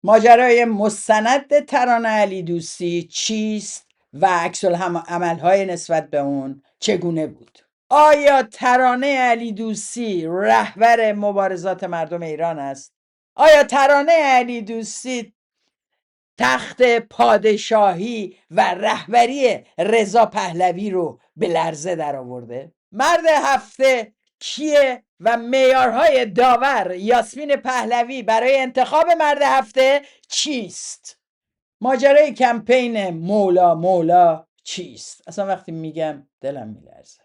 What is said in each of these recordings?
ماجرای مستند ترانه علی دوستی چیست و عکس عملهای نسبت به اون چگونه بود؟ آیا ترانه علی دوستی رهبر مبارزات مردم ایران است؟ آیا ترانه علی دوستی تخت پادشاهی و رهبری رضا پهلوی رو به لرزه در آورده؟ مرد هفته کیه و معیارهای داور یاسمین پهلوی برای انتخاب مرد هفته چیست؟ ماجرای کمپین مولا مولا چیست؟ اصلا وقتی میگم دلم میلرزه.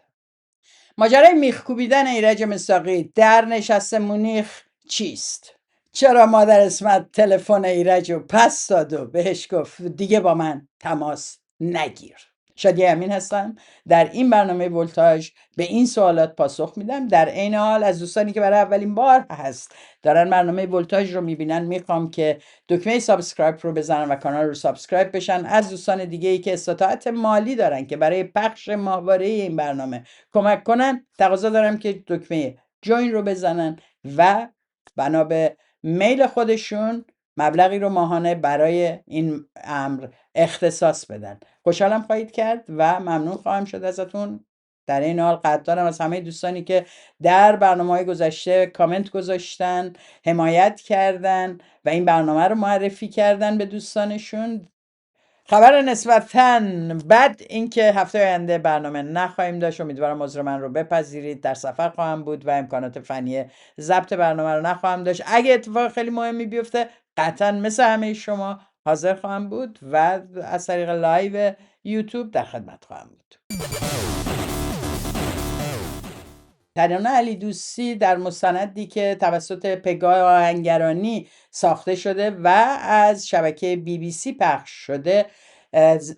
ماجرای میخ کوبیدن ایرج مصداقی در نشست مونیخ چیست؟ چرا مادر اسمت تلفن ایرج رو پس داد و بهش گفت دیگه با من تماس نگیر؟ شادی امین هستم. در این برنامه ولتاژ به این سوالات پاسخ میدم. در عین حال از دوستانی که برای اولین بار هست دارن برنامه ولتاژ رو میبینن میخوام که دکمه سابسکرایب رو بزنن و کانال رو سابسکرایب بشن. از دوستان دیگه ای که استطاعت مالی دارن که برای پخش ماهواره این برنامه کمک کنن تقاضا دارم که دکمه جوین رو بزنن و بنا به میل خودشون مبلغی رو ماهانه برای این امر اختصاص بدن. خوشحالم خواهید کرد و ممنون خواهم شد ازتون. در این حال قدردانم از همه دوستانی که در برنامه‌های گذشته کامنت گذاشتن، حمایت کردن و این برنامه رو معرفی کردن به دوستانشون. خبر نسبتاً بد این که هفته آینده برنامه نخواهیم داشت. امیدوارم عذر من رو بپذیرید. در سفر خواهم بود و امکانات فنی ضبط برنامه رو نخواهم داشت. اگه اتفاق خیلی مهمی بیفته قطعاً مثل همه شما حاضر خواهم بود و از طریق لایو یوتیوب در خدمت خواهم بود. ترانه علی دوستی در مستندی که توسط پگاه آهنگرانی ساخته شده و از شبکه BBC پخش شده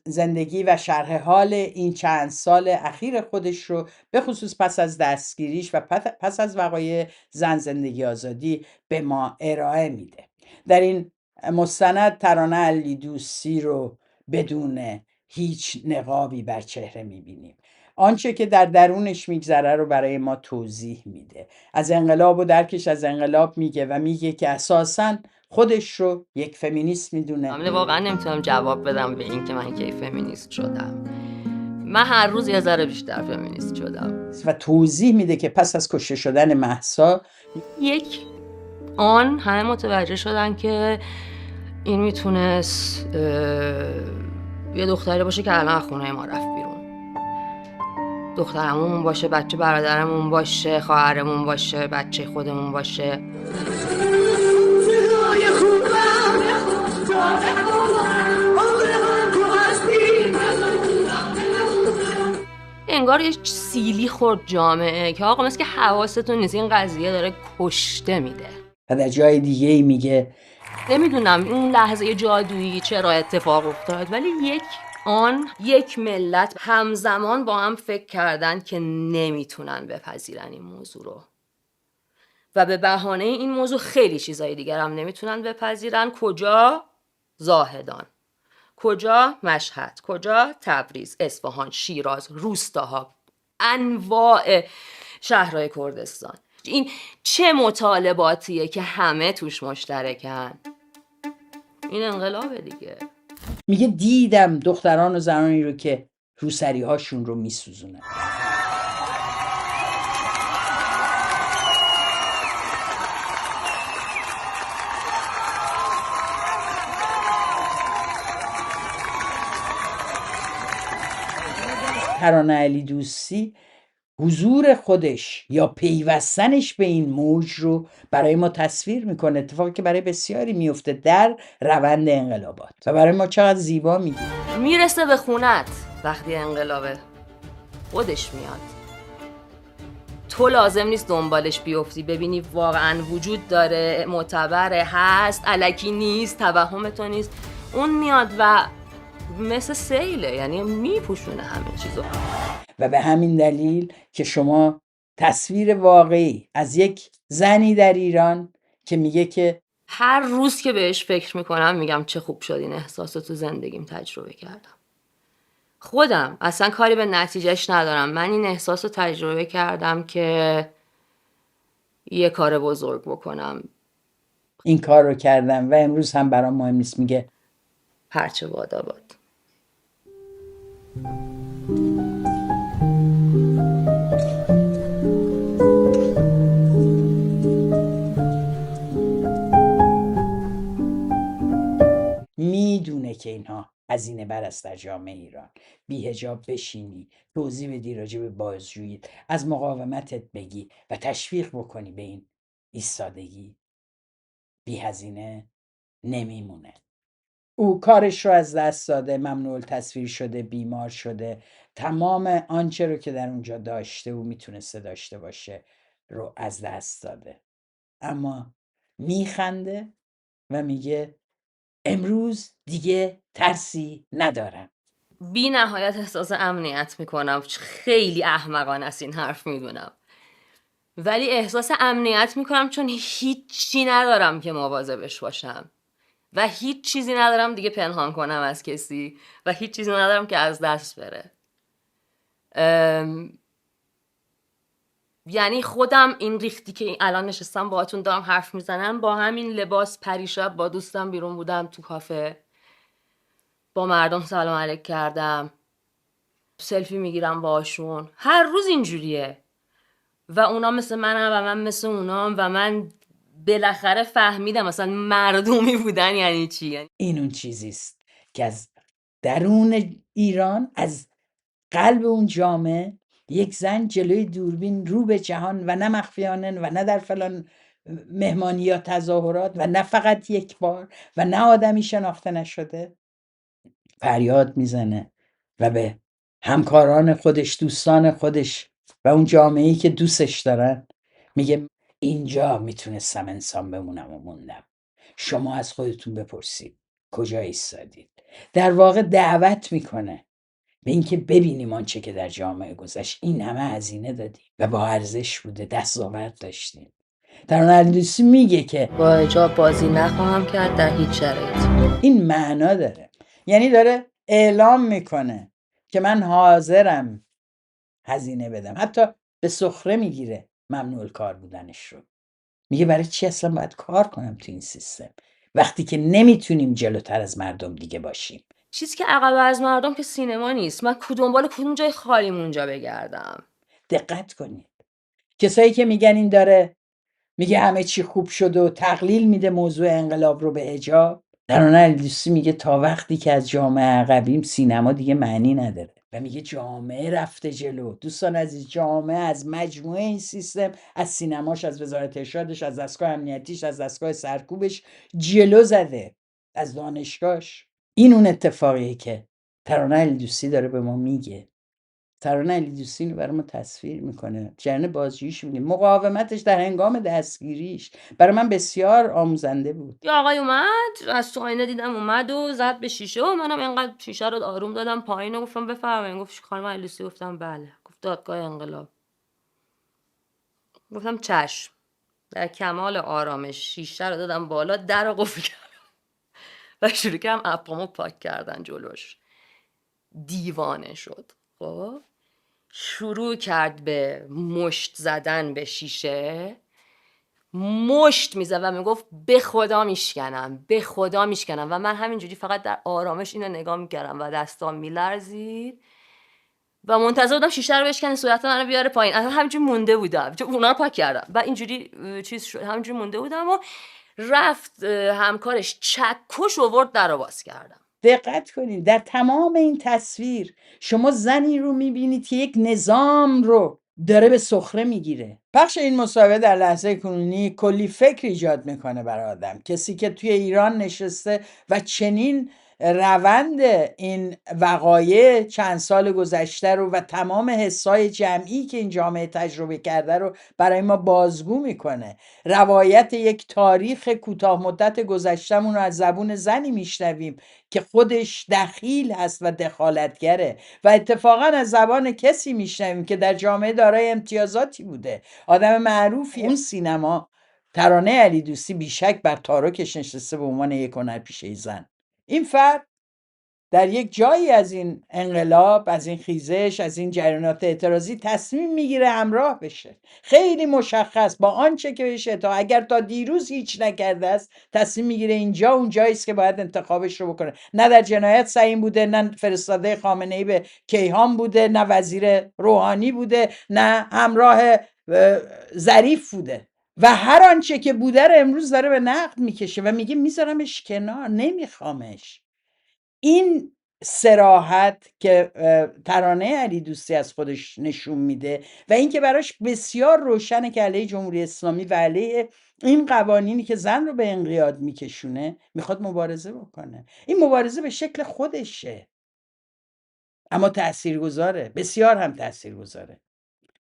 زندگی و شرح حال این چند سال اخیر خودش رو به خصوص پس از دستگیریش و پس از وقایع زن زندگی آزادی به ما ارائه میده. در این مستند ترانه علی دوستی رو بدون هیچ نقابی بر چهره میبینیم. آنچه که در درونش میگذره رو برای ما توضیح میده. از انقلاب و درکش از انقلاب میگه و میگه که اساساً خودش رو یک فمینیست میدونه. من واقعا نمیتونم جواب بدم به این که من کی فمینیست شدم. من هر روز یه ذره بیشتر فمینیست شدم و توضیح میده که پس از کشته شدن مهسا یک آن همه متوجه شدن که این میتونست یه دختری باشه که الان خونه ما رفت بیرون. دخترمون باشه، بچه برادرمون باشه، خواهرمون باشه، بچه خودمون باشه. انگار یه سیلی خورد جامعه که آقا مثل که حواستون نیست این قضیه داره کشته میده. و در جای دیگه میگه نمیدونم این لحظه جادویی چرا اتفاق افتاد، ولی یک ملت همزمان با هم فکر کردن که نمیتونن بپذیرن این موضوع رو و به بهانه این موضوع خیلی چیزای دیگر هم نمیتونن بپذیرن. کجا؟ زاهدان. کجا؟ مشهد. کجا؟ تبریز، اصفهان، شیراز، روستاها، انواع شهرهای کردستان. این چه مطالباتیه که همه توش مشترکن؟ این انقلابه دیگه. میگه دیدم دختران و زنانی رو که روسری هاشون رو میسوزونن. ترانه علی دوستی حضور خودش یا پیوستنش به این موج رو برای ما تصویر میکنه، اتفاقی که برای بسیاری میفته در روند انقلابات و برای ما چقدر زیبا میگه. میرسه به خونت وقتی انقلابه، خودش میاد. تو لازم نیست دنبالش بیفتی ببینی واقعا وجود داره، معتبره، هست، الکی نیست، توهم تو نیست. اون میاد و مثل سیله، یعنی میپوشونه همه چیزو. و به همین دلیل که شما تصویر واقعی از یک زنی در ایران که میگه که هر روز که بهش فکر میکنم میگم چه خوب شد این احساس رو تو زندگیم تجربه کردم. خودم اصلا کاری به نتیجهش ندارم. من این احساس رو تجربه کردم که یه کار بزرگ بکنم. این کار رو کردم و امروز هم برام مهم نیست. میگه هرچه بادا باد. میدونه که اینها هزینه بر است در جامعه ایران. بی‌حجاب بشینی، توضیح بدی راجع به بازجویی، از مقاومتت بگی و تشویق بکنی به این ایستادگی، بی هزینه نمیمونه. او کارش رو از دست داده، ممنوع التصویر شده، بیمار شده، تمام آنچه رو که در اونجا داشته و میتونسته داشته باشه رو از دست داده، اما میخنده و میگه امروز دیگه ترسی ندارم. بی نهایت احساس امنیت میکنم. خیلی احمقانه است این حرف، میدونم، ولی احساس امنیت میکنم چون هیچی ندارم که مواظبش باشم و هیچ چیزی ندارم دیگه پنهان کنم از کسی و هیچ چیزی ندارم که از دست بره. یعنی خودم این ریختی که الان نشستم باهاتون دارم حرف میزنم، با همین لباس پریشب با دوستم بیرون بودم تو کافه، با مردم سلام علیک کردم، سلفی میگیرم باشون، هر روز اینجوریه و اونا مثل منم و من مثل اونام و من بالاخره فهمیدم مثلا مردمی بودن یعنی چی. این اون چیزیست که از درون ایران، از قلب اون جامعه، یک زن جلوی دوربین رو به جهان و نه مخفیانه و نه در فلان مهمانی یا تظاهرات و نه فقط یک بار و نه آدمی شناخته نشده، فریاد میزنه و به همکاران خودش، دوستان خودش و اون جامعه‌ای که دوستش دارن میگه اینجا میتونستم انسان بمونم و موندم. شما از خودتون بپرسید کجا ایستادید. در واقع دعوت میکنه به اینکه ببینیم آنچه که در جامعه گذشت، این همه هزینه دادیم و با ارزش بوده، دستاورد داشتیم. ترانه علیدوستی میگه که با حجاب بازی نخواهم کرد در هیچ شرایطی. این معنا داره، یعنی داره اعلام میکنه که من حاضرم هزینه بدم، حتی به سخره میگیره ممنوع کار بودنش رو. میگه برای چی اصلا باید کار کنم تو این سیستم وقتی که نمیتونیم جلوتر از مردم دیگه باشیم. چیزی که عقب از مردم که سینما نیست. من دنبال کدوم جای خالی اونجا بگردم. دقت کنید، کسایی که میگن این داره میگه همه چی خوب شد و تقلیل میده موضوع انقلاب رو به حجاب، ترانه علیدوستی میگه تا وقتی که از جامعه عقبیم سینما دیگه معنی نداره و میگه جامعه رفته جلو. دوستان عزیز، جامعه از مجموعه این سیستم، از سینماش، از وزارت ارشادش، از دستگاه امنیتیش، از دستگاه سرکوبش جلو زده، از دانشگاهش. این اون اتفاقیه که ترانه علیدوستی داره به ما میگه. ترانه علیدوستی رو برای ما تصویر میکنه، جریان بازجوییش میگه، مقاومتش در هنگام دستگیریش برای من بسیار آموزنده بود. یه آقای اومد از تو آینه دیدم اومد و زد به شیشه و منم اینقدر شیشه رو آروم دادم پایین و گفتم بفرمایید. گفت خانم علیدوستی. گفتم بله. گفت دادگاه انقلاب. گفتم چشم. در کمال آرامش شیشه رو دادم بالا، در رو قفل کردم و شروع کردم اپامو پاک کردن جلوش. دیوانه شد. خب شروع کرد به مشت زدن به شیشه، مشت میزد و میگفت به خدا میشکنم، به خدا میشکنم و من همینجوری فقط در آرامش اینو نگاه میکردم و دستام میلرزید و منتظر بودم شیشه رو بشکنه صورت منو بیاره پایین. اصلا همینجوری مونده بودم، چون اونا رو پاک کردم و اینجوری چیز شد، همینجوری مونده بودم و رفت همکارش چکش آورد در رو باز کردم. دقت کنید، در تمام این تصویر شما زنی رو میبینید که یک نظام رو داره به سخره میگیره. پخش این مصاحبه در لحظه کنونی کلی فکر ایجاد میکنه برای آدم. کسی که توی ایران نشسته و چنین روند این وقایع چند سال گذشته رو و تمام حسای جمعی که این جامعه تجربه کرده رو برای ما بازگو میکنه. روایت یک تاریخ کوتاه مدت گذشتمون رو از زبون زنی میشنویم که خودش دخیل هست و دخالتگره و اتفاقا از زبان کسی میشنویم که در جامعه دارای امتیازاتی بوده، آدم معروفی. اون سینما ترانه علیدوستی بیشک بر تارکش نشسته به عنوان یک هنرپیشه زن. این فرد در یک جایی از این انقلاب، از این خیزش، از این جریانات اعتراضی تصمیم میگیره همراه بشه. خیلی مشخص با آنچه که بشه تا اگر تا دیروز هیچ نکرده است، تصمیم میگیره اینجا اون جایی است که باید انتخابش رو بکنه. نه در جنایت سعیم بوده، نه فرستاده خامنه‌ای به کیهان بوده، نه وزیر روحانی بوده، نه همراه ظریف بوده و هر آنچه که بوده رو امروز داره به نقد میکشه و میگه میذارمش کنار، نمیخوامش. این صراحت که ترانه علی دوستی از خودش نشون میده و اینکه براش بسیار روشنه که علیه جمهوری اسلامی و علیه این قوانینی که زن رو به انقیاد میکشونه میخواد مبارزه بکنه. این مبارزه به شکل خودشه، اما تاثیرگذاره، بسیار هم تاثیرگذاره.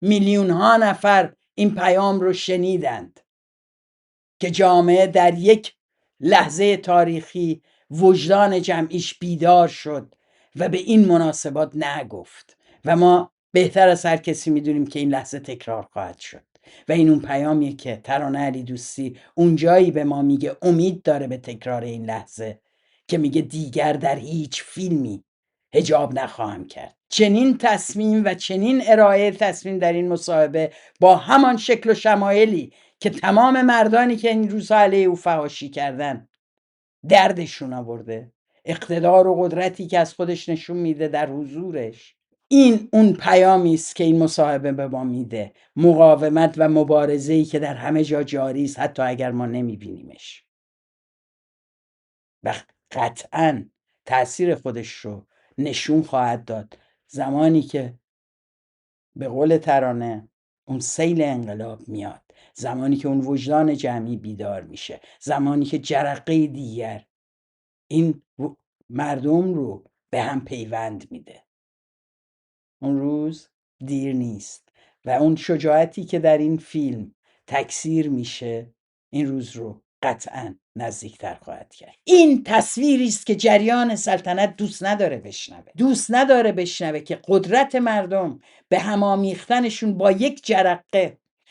میلیون ها نفر این پیام رو شنیدند که جامعه در یک لحظه تاریخی وجدان جمعیش بیدار شد و به این مناسبات نگفت و ما بهتر از هر کسی میدونیم که این لحظه تکرار خواهد شد و این اون پیامیه که ترانه علی دوستی اونجایی به ما میگه امید داره به تکرار این لحظه که میگه دیگر در هیچ فیلمی حجاب نخواهم کرد. چنین تصمیم و چنین ارائه تصمیم در این مصاحبه با همان شکل و شمایلی که تمام مردانی که این روزها علیه او فحاشی کردن دردشون آورده، اقتدار و قدرتی که از خودش نشون میده در حضورش، این اون پیامی است که این مصاحبه به ما میده. مقاومت و مبارزه‌ای که در همه جا جاری است حتی اگر ما نمیبینیمش و قطعاً تأثیر خودش رو نشون خواهد داد زمانی که به قول ترانه اون سیل انقلاب میاد، زمانی که اون وجدان جمعی بیدار میشه، زمانی که جرقه دیگر این مردم رو به هم پیوند میده. اون روز دیر نیست و اون شجاعتی که در این فیلم تکثیر میشه این روز رو قطعا نزدیکتر خواهد کرد. این تصویری است که جریان سلطنت دوست نداره بشنوه که قدرت مردم به هم آمیختنشون با یک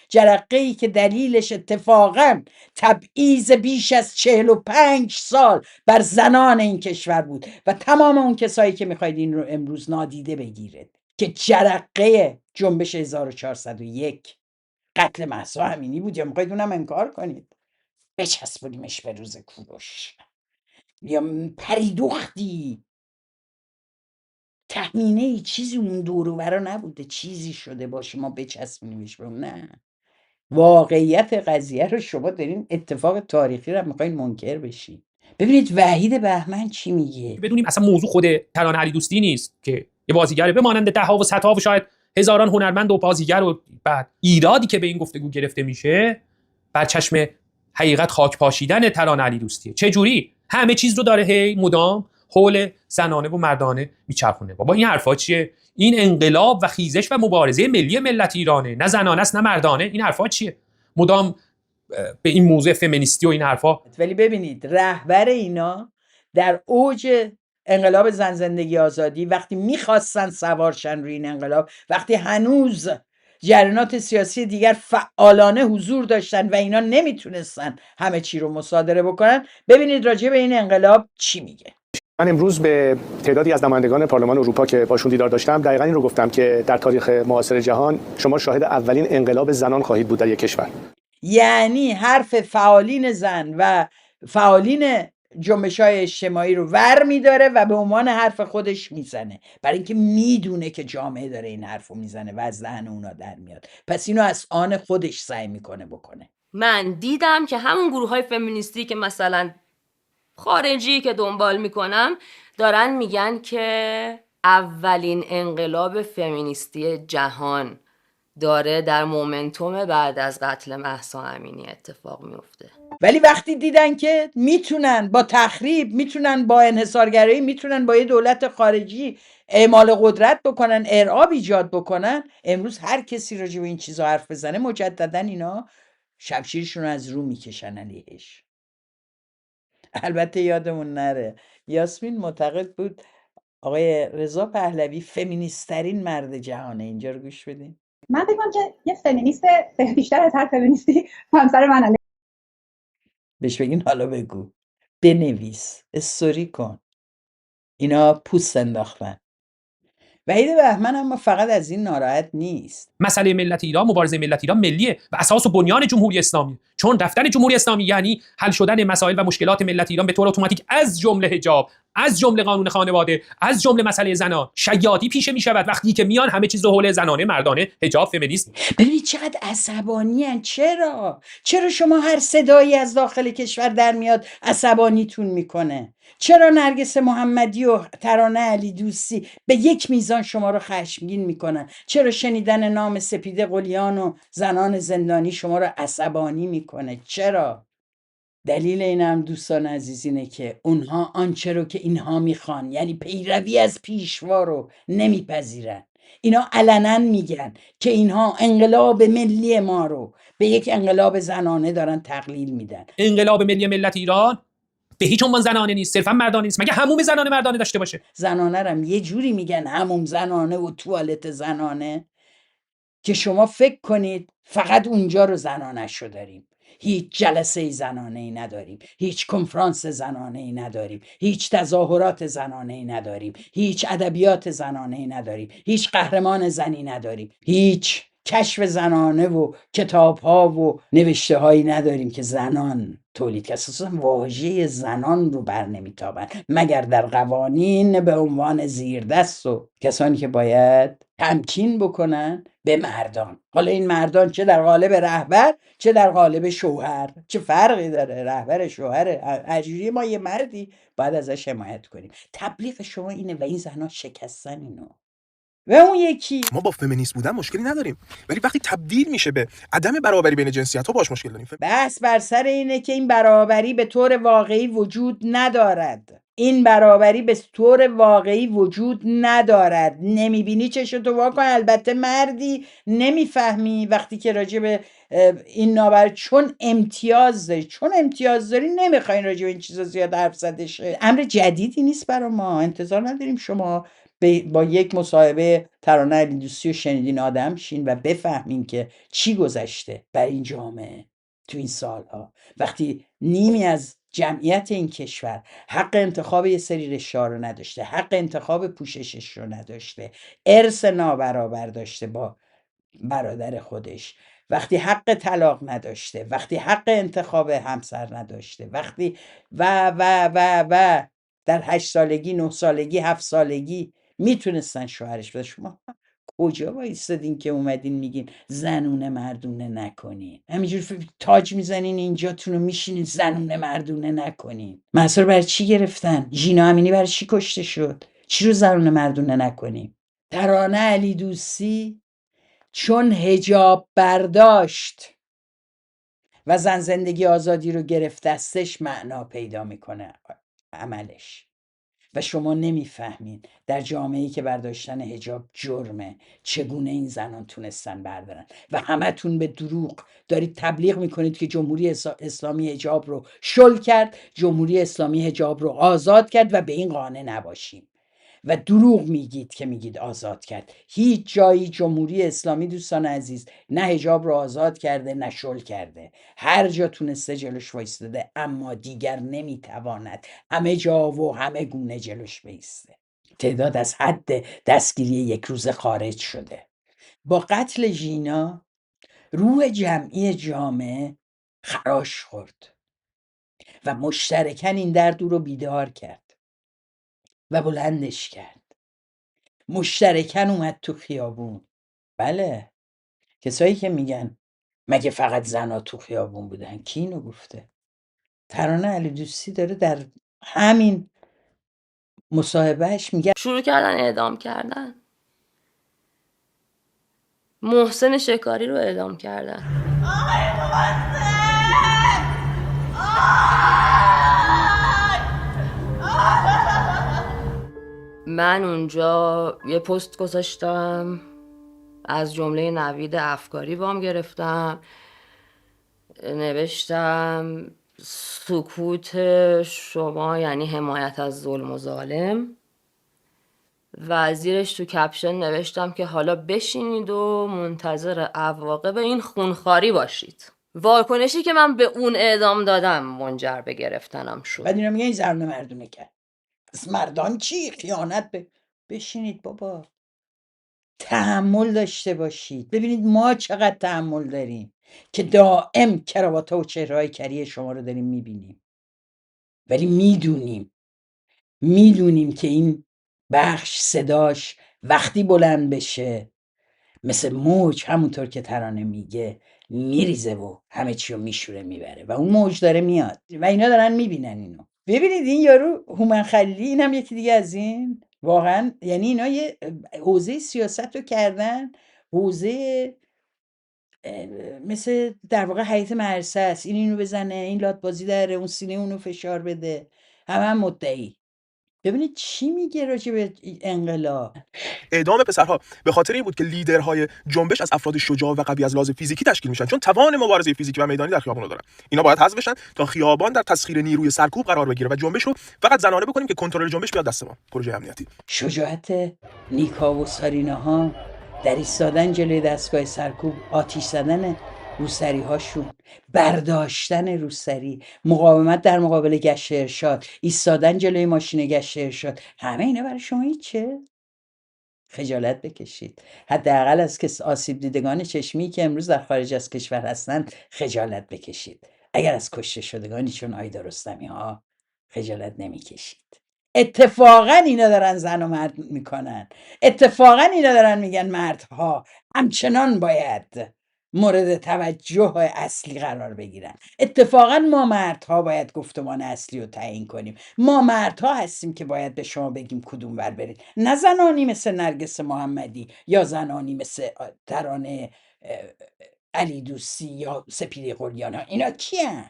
جرقه‌ای که دلیلش اتفاقا تبعیض بیش از 45 سال بر زنان این کشور بود و تمام اون کسایی که میخواید این رو امروز نادیده بگیرید که جرقه جنبش 1401 قتل مهسا امینی بود، یا میخواید اونم انکار کنید بچسبونیمش به روز کوروش، یا پریدختی تهمینه ای چیزی اون دور و برا نبوده، چیزی شده باشه ما بچسبونیمش به اون. نه، واقعیت قضیه رو شما دارین اتفاق تاریخی رو میخواین منکر بشین. ببینید وحید بهمن چی میگه. بدونیم اصلا موضوع خود ترانه علی دوستی نیست که یه بازیگره بمانند ده‌ها و صدها و شاید هزاران هنرمند و بازیگر و بعد ایرادی که به این گفتگو گرفته میشه بر چشم حقیقت خاک پاشیدن ترانه علی دوستیه. چه جوری همه چیز رو داره هی مدام حول زنانه و مردانه میچرخونه. بابا این حرفا چیه؟ این انقلاب و خیزش و مبارزه ملی ملت ایرانه، نه زنانه است نه مردانه. این حرفا چیه؟ مدام به این موضوع فمینیستی و این حرفا. ولی ببینید رهبر اینا در اوج انقلاب زن زندگی آزادی وقتی میخواستن سوارشن روی این انقلاب، وقتی هنوز جریانات سیاسی دیگر فعالانه حضور داشتن و اینا نمیتونستن همه چی رو مصادره بکنن، ببینید راجع به این انقلاب چی میگه. من امروز به تعدادی از نمایندگان پارلمان اروپا که باشون دیدار داشتم دقیقاً این رو گفتم که در تاریخ معاصر جهان شما شاهد اولین انقلاب زنان خواهید بود در یک کشور. یعنی حرف فعالین زن و فعالین جنبش‌های اجتماعی رو ور میداره و به عنوان حرف خودش میزنه، برای اینکه میدونه که جامعه داره این حرفو میزنه و از ذهن اونا در میاد، پس اینو از آن خودش سعی میکنه بکنه. من دیدم که همون گروه های فمینیستی که مثلا خارجی که دنبال میکنم دارن میگن که اولین انقلاب فمینیستی جهان داره در مومنتوم بعد از قتل مهسا امینی اتفاق میفته. ولی وقتی دیدن که میتونن با تخریب، میتونن با انحصارگرایی، میتونن با یه دولت خارجی اعمال قدرت بکنن، ارعاب ایجاد بکنن، امروز هر کسی راجع به این چیزا حرف بزنه مجددا اینا شمشیرشون رو از رو میکشن علیهش. البته یادمون نره یاسمین معتقد بود آقای رضا پهلوی فمینیسترین مرد جهانه. اینجا رو گوش بدین. من فکر کنم که یه فمینیست بیشتر از هر فمینیستی همسر منه. بهش بگین حالا بگو، بنویس، استوری کن. اینا پوست انداختن. وحید بهمن اما فقط از این ناراحت نیست. مسئله ملت ایران، مبارزه ملت ایران ملیه و اساس و بنیان جمهوری اسلامی، چون رفتن جمهوری اسلامی یعنی حل شدن مسائل و مشکلات ملت ایران به طور اتوماتیک، از جمله حجاب، از جمله قانون خانواده، از جمله مسئله زنان. شیادی پیشه می شود وقتی که میان همه چیز رو حول زنانه، مردانه، حجاب، فمینیسم. ببینید چقدر عصبانی‌اند. چرا شما هر صدایی از داخل کشور در میاد عصبانیتون میکنه؟ چرا نرگس محمدی و ترانه علی دوستی به یک میزان شما رو خشمگین میکنن؟ چرا شنیدن نام سپیده قلیان و زنان زندانی شما رو عصبانی میکنه؟ چرا؟ دلیل این هم دوستان عزیز اینه که اونها آنچه رو که اینها میخوان، یعنی پیروی از پیشوا رو نمیپذیرن. اینا علنا میگن که اینها انقلاب ملی ما رو به یک انقلاب زنانه دارن تقلیل میدن. انقلاب ملی ملت ایران به هیچ عنوان زنانه نیست، صرفا مردانه نیست. مگه حموم زنانه مردانه داشته باشه؟ زنانه رو هم یه جوری میگن حموم زنانه و توالت زنانه که شما فکر کنید فقط اونجا رو زنانه‌شو داریم. هیچ جلسه زنانه ای نداریم، هیچ کنفرانس زنانه ای نداریم، هیچ تظاهرات زنانه ای نداریم، هیچ ادبیات زنانه ای نداریم، هیچ قهرمان زنی نداریم، هیچ کشف زنانه و کتاب ها و نوشته هایی نداریم که زنان تولید که اساسا واژه زنان رو بر نمیتابن مگر در قوانین به عنوان زیردست و کسانی که باید تمکین بکنن به مردان. حالا این مردان چه در قالب رهبر چه در قالب شوهر، چه فرقی داره؟ رهبر شوهر اجوری ما یه مردی باید ازش حمایت کنیم. تبلیغ شما اینه و این زنها شکستن اینو. و اون یکی ما با فمینیست بودن مشکلی نداریم، ولی وقتی تبدیل میشه به عدم برابری بین جنسیت‌ها باش مشکل داریم. بحث بر سر اینه که این برابری به طور واقعی وجود ندارد. این برابری به طور واقعی وجود ندارد. نمیبینی چشتو واکن. البته مردی نمیفهمی وقتی که راجع به این نابر چون امتیاز داری نمیخواین راجع به این چیزا زیاد حرف زده شه. امر جدیدی نیست برای ما. انتظار نداریم شما با یک مصاحبه ترانه علی دوستی و شنیدین آدم شین و بفهمین که چی گذشته بر این جامعه تو این سالها، وقتی نیمی از جمعیت این کشور حق انتخاب یه سری رشته‌ها رو نداشته، حق انتخاب پوششش رو نداشته، ارث نابرابر داشته با برادر خودش، وقتی حق طلاق نداشته، وقتی حق انتخاب همسر نداشته، وقتی و در 8 سالگی 9 سالگی 7 سالگی میتونستن شوهرش بده. شما کجا وایستادین که اومدین میگین زنونه مردونه نکنین؟ همینجور تاج میزنین اینجاتون رو میشینین زنونه مردونه نکنین. محصول برای چی گرفتن؟ ژینا امینی برای چی کشته شد؟ چی رو زنونه مردونه نکنیم؟ ترانه علی دوستی چون حجاب برداشت و زن زندگی آزادی رو گرفت دستش معنا پیدا میکنه عملش و شما نمیفهمین در جامعه‌ای که برداشتن حجاب جرمه چگونه این زنان تونستن بردارن و همتون به دروغ دارید تبلیغ میکنید که جمهوری اسلامی حجاب رو شل کرد، جمهوری اسلامی حجاب رو آزاد کرد و به این قانع نباشیم و دروغ میگید که میگید آزاد کرد. هیچ جایی جمهوری اسلامی دوستان عزیز نه حجاب رو آزاد کرده نه شل کرده. هر جا تونسته جلوش وایستاده، اما دیگر نمیتواند همه جا و همه گونه جلوش بایسته. تعداد از حد دستگیری یک روز خارج شده. با قتل ژینا روح جمعی جامعه خراش خورد و مشترکاً این درد رو بیدار کرد و بلندش کرد. مشترکاً اومد تو خیابون. بله، کسایی که میگن مگه فقط زنا تو خیابون بودن، کی اینو گفته؟ ترانه علی دوستی داره در همین مصاحبهش میگه شروع کردن اعدام کردن. محسن شکاری رو اعدام کردن. من اونجا یه پست گذاشتم، از جمله نوید افکاری وام گرفتم، نوشتم سکوت شما یعنی حمایت از ظلم و ظالم و زیرش تو کپشن نوشتم که حالا بشینید و منتظر عواقب این خونخواری باشید. واکنشی که من به اون اعدام دادم منجر به گرفتنم شد. بعد اینا میگن این زنونه مردونه کرد. از مردان چی خیانت بشینید بابا، تحمل داشته باشید. ببینید ما چقدر تحمل داریم که دائم کراواتا و چهره‌های کریه شما رو داریم میبینیم، ولی میدونیم که این بخش صداش وقتی بلند بشه مثل موج، همونطور که ترانه میگه، میریزه و همه چی رو میشوره میبره و اون موج داره میاد و اینا دارن میبینن اینو. ببینید این یارو هومن خلیلی، اینم یکی دیگه از این، واقعا یعنی اینا یه حوزه سیاست رو کردن حوزه مثل در واقع حیات مرسه است، این اینو بزنه، این لاتبازی داره، اون سینه اونو فشار بده، هم مدعی. ببینید چی میگه راجع به انقلاب. اعدام پسرها به خاطر این بود که لیدرهای جنبش از افراد شجاع و قوی از لحاظ فیزیکی تشکیل میشن، چون توان مبارزه فیزیکی و میدانی در خیابان رو دارن. اینا باید حذف بشن تا خیابان در تسخیر نیروی سرکوب قرار بگیره و جنبش رو فقط زنانه بکنیم که کنترل جنبش بیاد دست ما. پروژه امنیتی. شجاعت نیکا و ساریناها در ایستادن جلوی دستگاه سرکوب، آتیش زدن روسری هاشون، برداشتن روسری، مقاومت در مقابل گشت ارشاد، ایستادن جلوی ماشین گشت ارشاد، همه اینا برای شما هیچه؟ خجالت بکشید. حداقل از که آسیب دیدگان چشمی که امروز در خارج از کشور هستند خجالت بکشید. اگر از کشته شدگانی چون آیدا رستمی ها خجالت نمیکشید. اتفاقا اینا دارن زن و مرد میکنن، اتفاقا اینا دارن میگن مردها همچنان باید مورد توجه اصلی قرار بگیرن. اتفاقا ما مردها باید گفتمان اصلی رو تعیین کنیم. ما مردها هستیم که باید به شما بگیم کدوم ور برید، نه زنانی مثل نرگس محمدی یا زنانی مثل ترانه علی دوستی یا سپیده قلیان ها. اینا کیان؟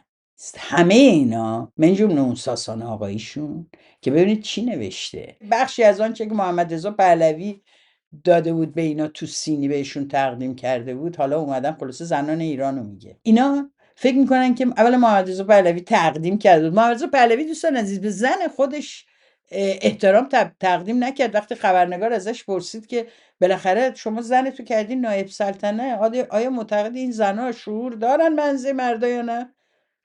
همه اینا من جمله اون ساسان آقاییشون که ببینید چی نوشته. بخشی از آنچه که محمد رضا پهلوی داده بود به اینا تو سینی بهشون تقدیم کرده بود، حالا اومدن خلاصه زنان ایرانو میگه. اینا فکر میکنن که اول محمد رضا پهلوی تقدیم کرده بود. محمد رضا پهلوی دوستان عزیز به زن خودش احترام تقدیم نکرد. وقتی خبرنگار ازش پرسید که بالاخره شما زنتو کردین نایب سلطنه، آیا معتقد این زنها شعور دارن منزه مردا یا نه؟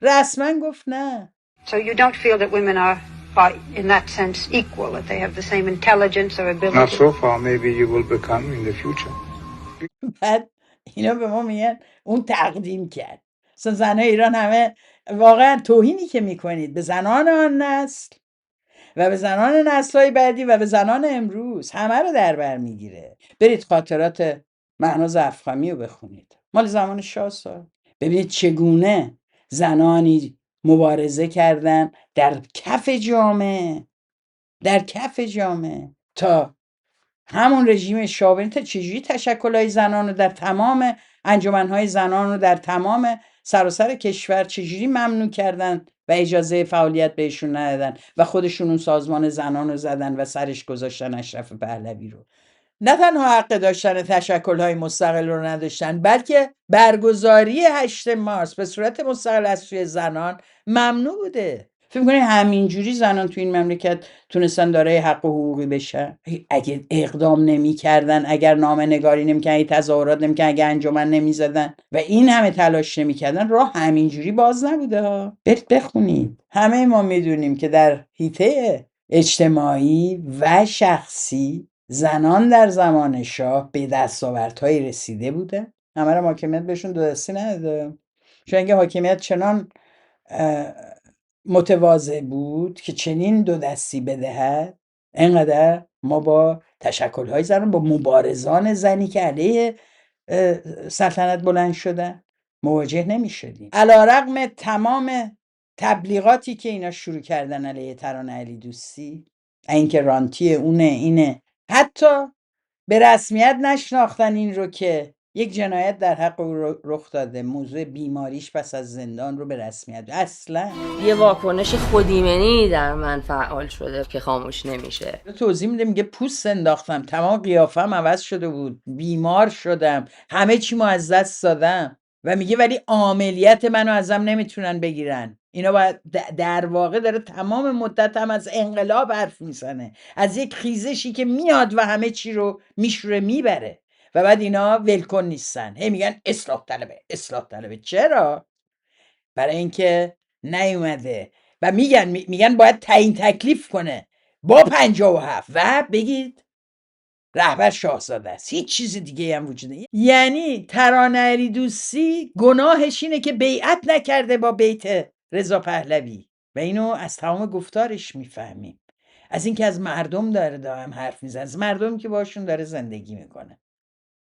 رسما گفت نه. So you don't feel that women are, in that sense, equal, that they have the same intelligence or ability? Not so far. Maybe you will become in the future. بعد اینا به ما میگن اون تقدیم کرد. مثلا زنای ایران همه واقعا توهینی که میکنید به زنان آن نسل و به زنان نسل‌های بعدی و به زنان امروز همه رو در بر میگیره. برید خاطرات مهناز افخمی رو بخونید، مال زمان شاه. ببینید چگونه زنانی مبارزه کردن در کف جامعه تا همون رژیم شاه. تا چجوری تشکل‌های زنان رو در تمام انجمن‌های زنان رو در تمام سراسر کشور چجوری ممنوع کردن و اجازه فعالیت بهشون ندادن و خودشون اون سازمان زنان رو زدن و سرش گذاشتن اشرف پهلوی رو. نه تنها حق داشتن تشکل‌های مستقل رو نداشتن، بلکه برگزاری 8 مارس به صورت مستقل از سوی زنان ممنوع بوده. فکر می‌کنی همینجوری زنان تو این مملکت تونستن دارای حق و حقوقی بشن؟ اگه اقدام نمی‌کردن، اگر نامه‌نگاری نمی‌کردن، اگه تظاهرات نمی‌کردن، اگه انجمن نمی‌زدن و این همه تلاش نمی‌کردن، راه همینجوری باز نبوده ها. برید بخونید. همه ما می‌دونیم که در حیطه اجتماعی و شخصی زنان در زمان شاه به دستاوردهایی رسیده بودن. همه رو حاکمیت بهشون دو دستی نداده، چون اگه حاکمیت چنان متواضع بود که چنین دو دستی بدهد، اینقدر ما با تشکل‌های زنان، با مبارزان زنی که علیه سلطنت بلند شدن مواجه نمی‌شدیم. علیرغم تمام تبلیغاتی که اینا شروع کردن علیه ترانه علی دوستی، اینکه رانتی اینه، حتی به رسمیت نشناختن این رو که یک جنایت در حق او رخ داده، موضوع بیماریش پس از زندان رو به رسمیت اصلا. یه واکنش خودایمنی در من فعال شده که خاموش نمیشه. توضیح میده، میگه پوست انداختم، تمام قیافم عوض شده بود، بیمار شدم، همه چی مو از دست دادم و میگه ولی عاملیت منو ازم نمیتونن بگیرن. اینا باید در واقع داره تمام مدت هم از انقلاب حرف میزنه، از یک خیزشی که میاد و همه چی رو میشوره میبره و بعد اینا ولکن نیستن، هی میگن اصلاح طلبه. چرا؟ برای اینکه نیومده و میگن باید تعیین تکلیف کنه با 57 و بگید رهبر شاهزاده است، هیچ چیز دیگه هم وجود نیست. یعنی ترانه علی دوستی گناهش اینه که بیعت نکرده با بیت رضا پهلوی و اینو از تمام گفتارش میفهمیم، از اینکه از مردم داره دائم حرف میزنه، از مردم که باشون داره زندگی میکنه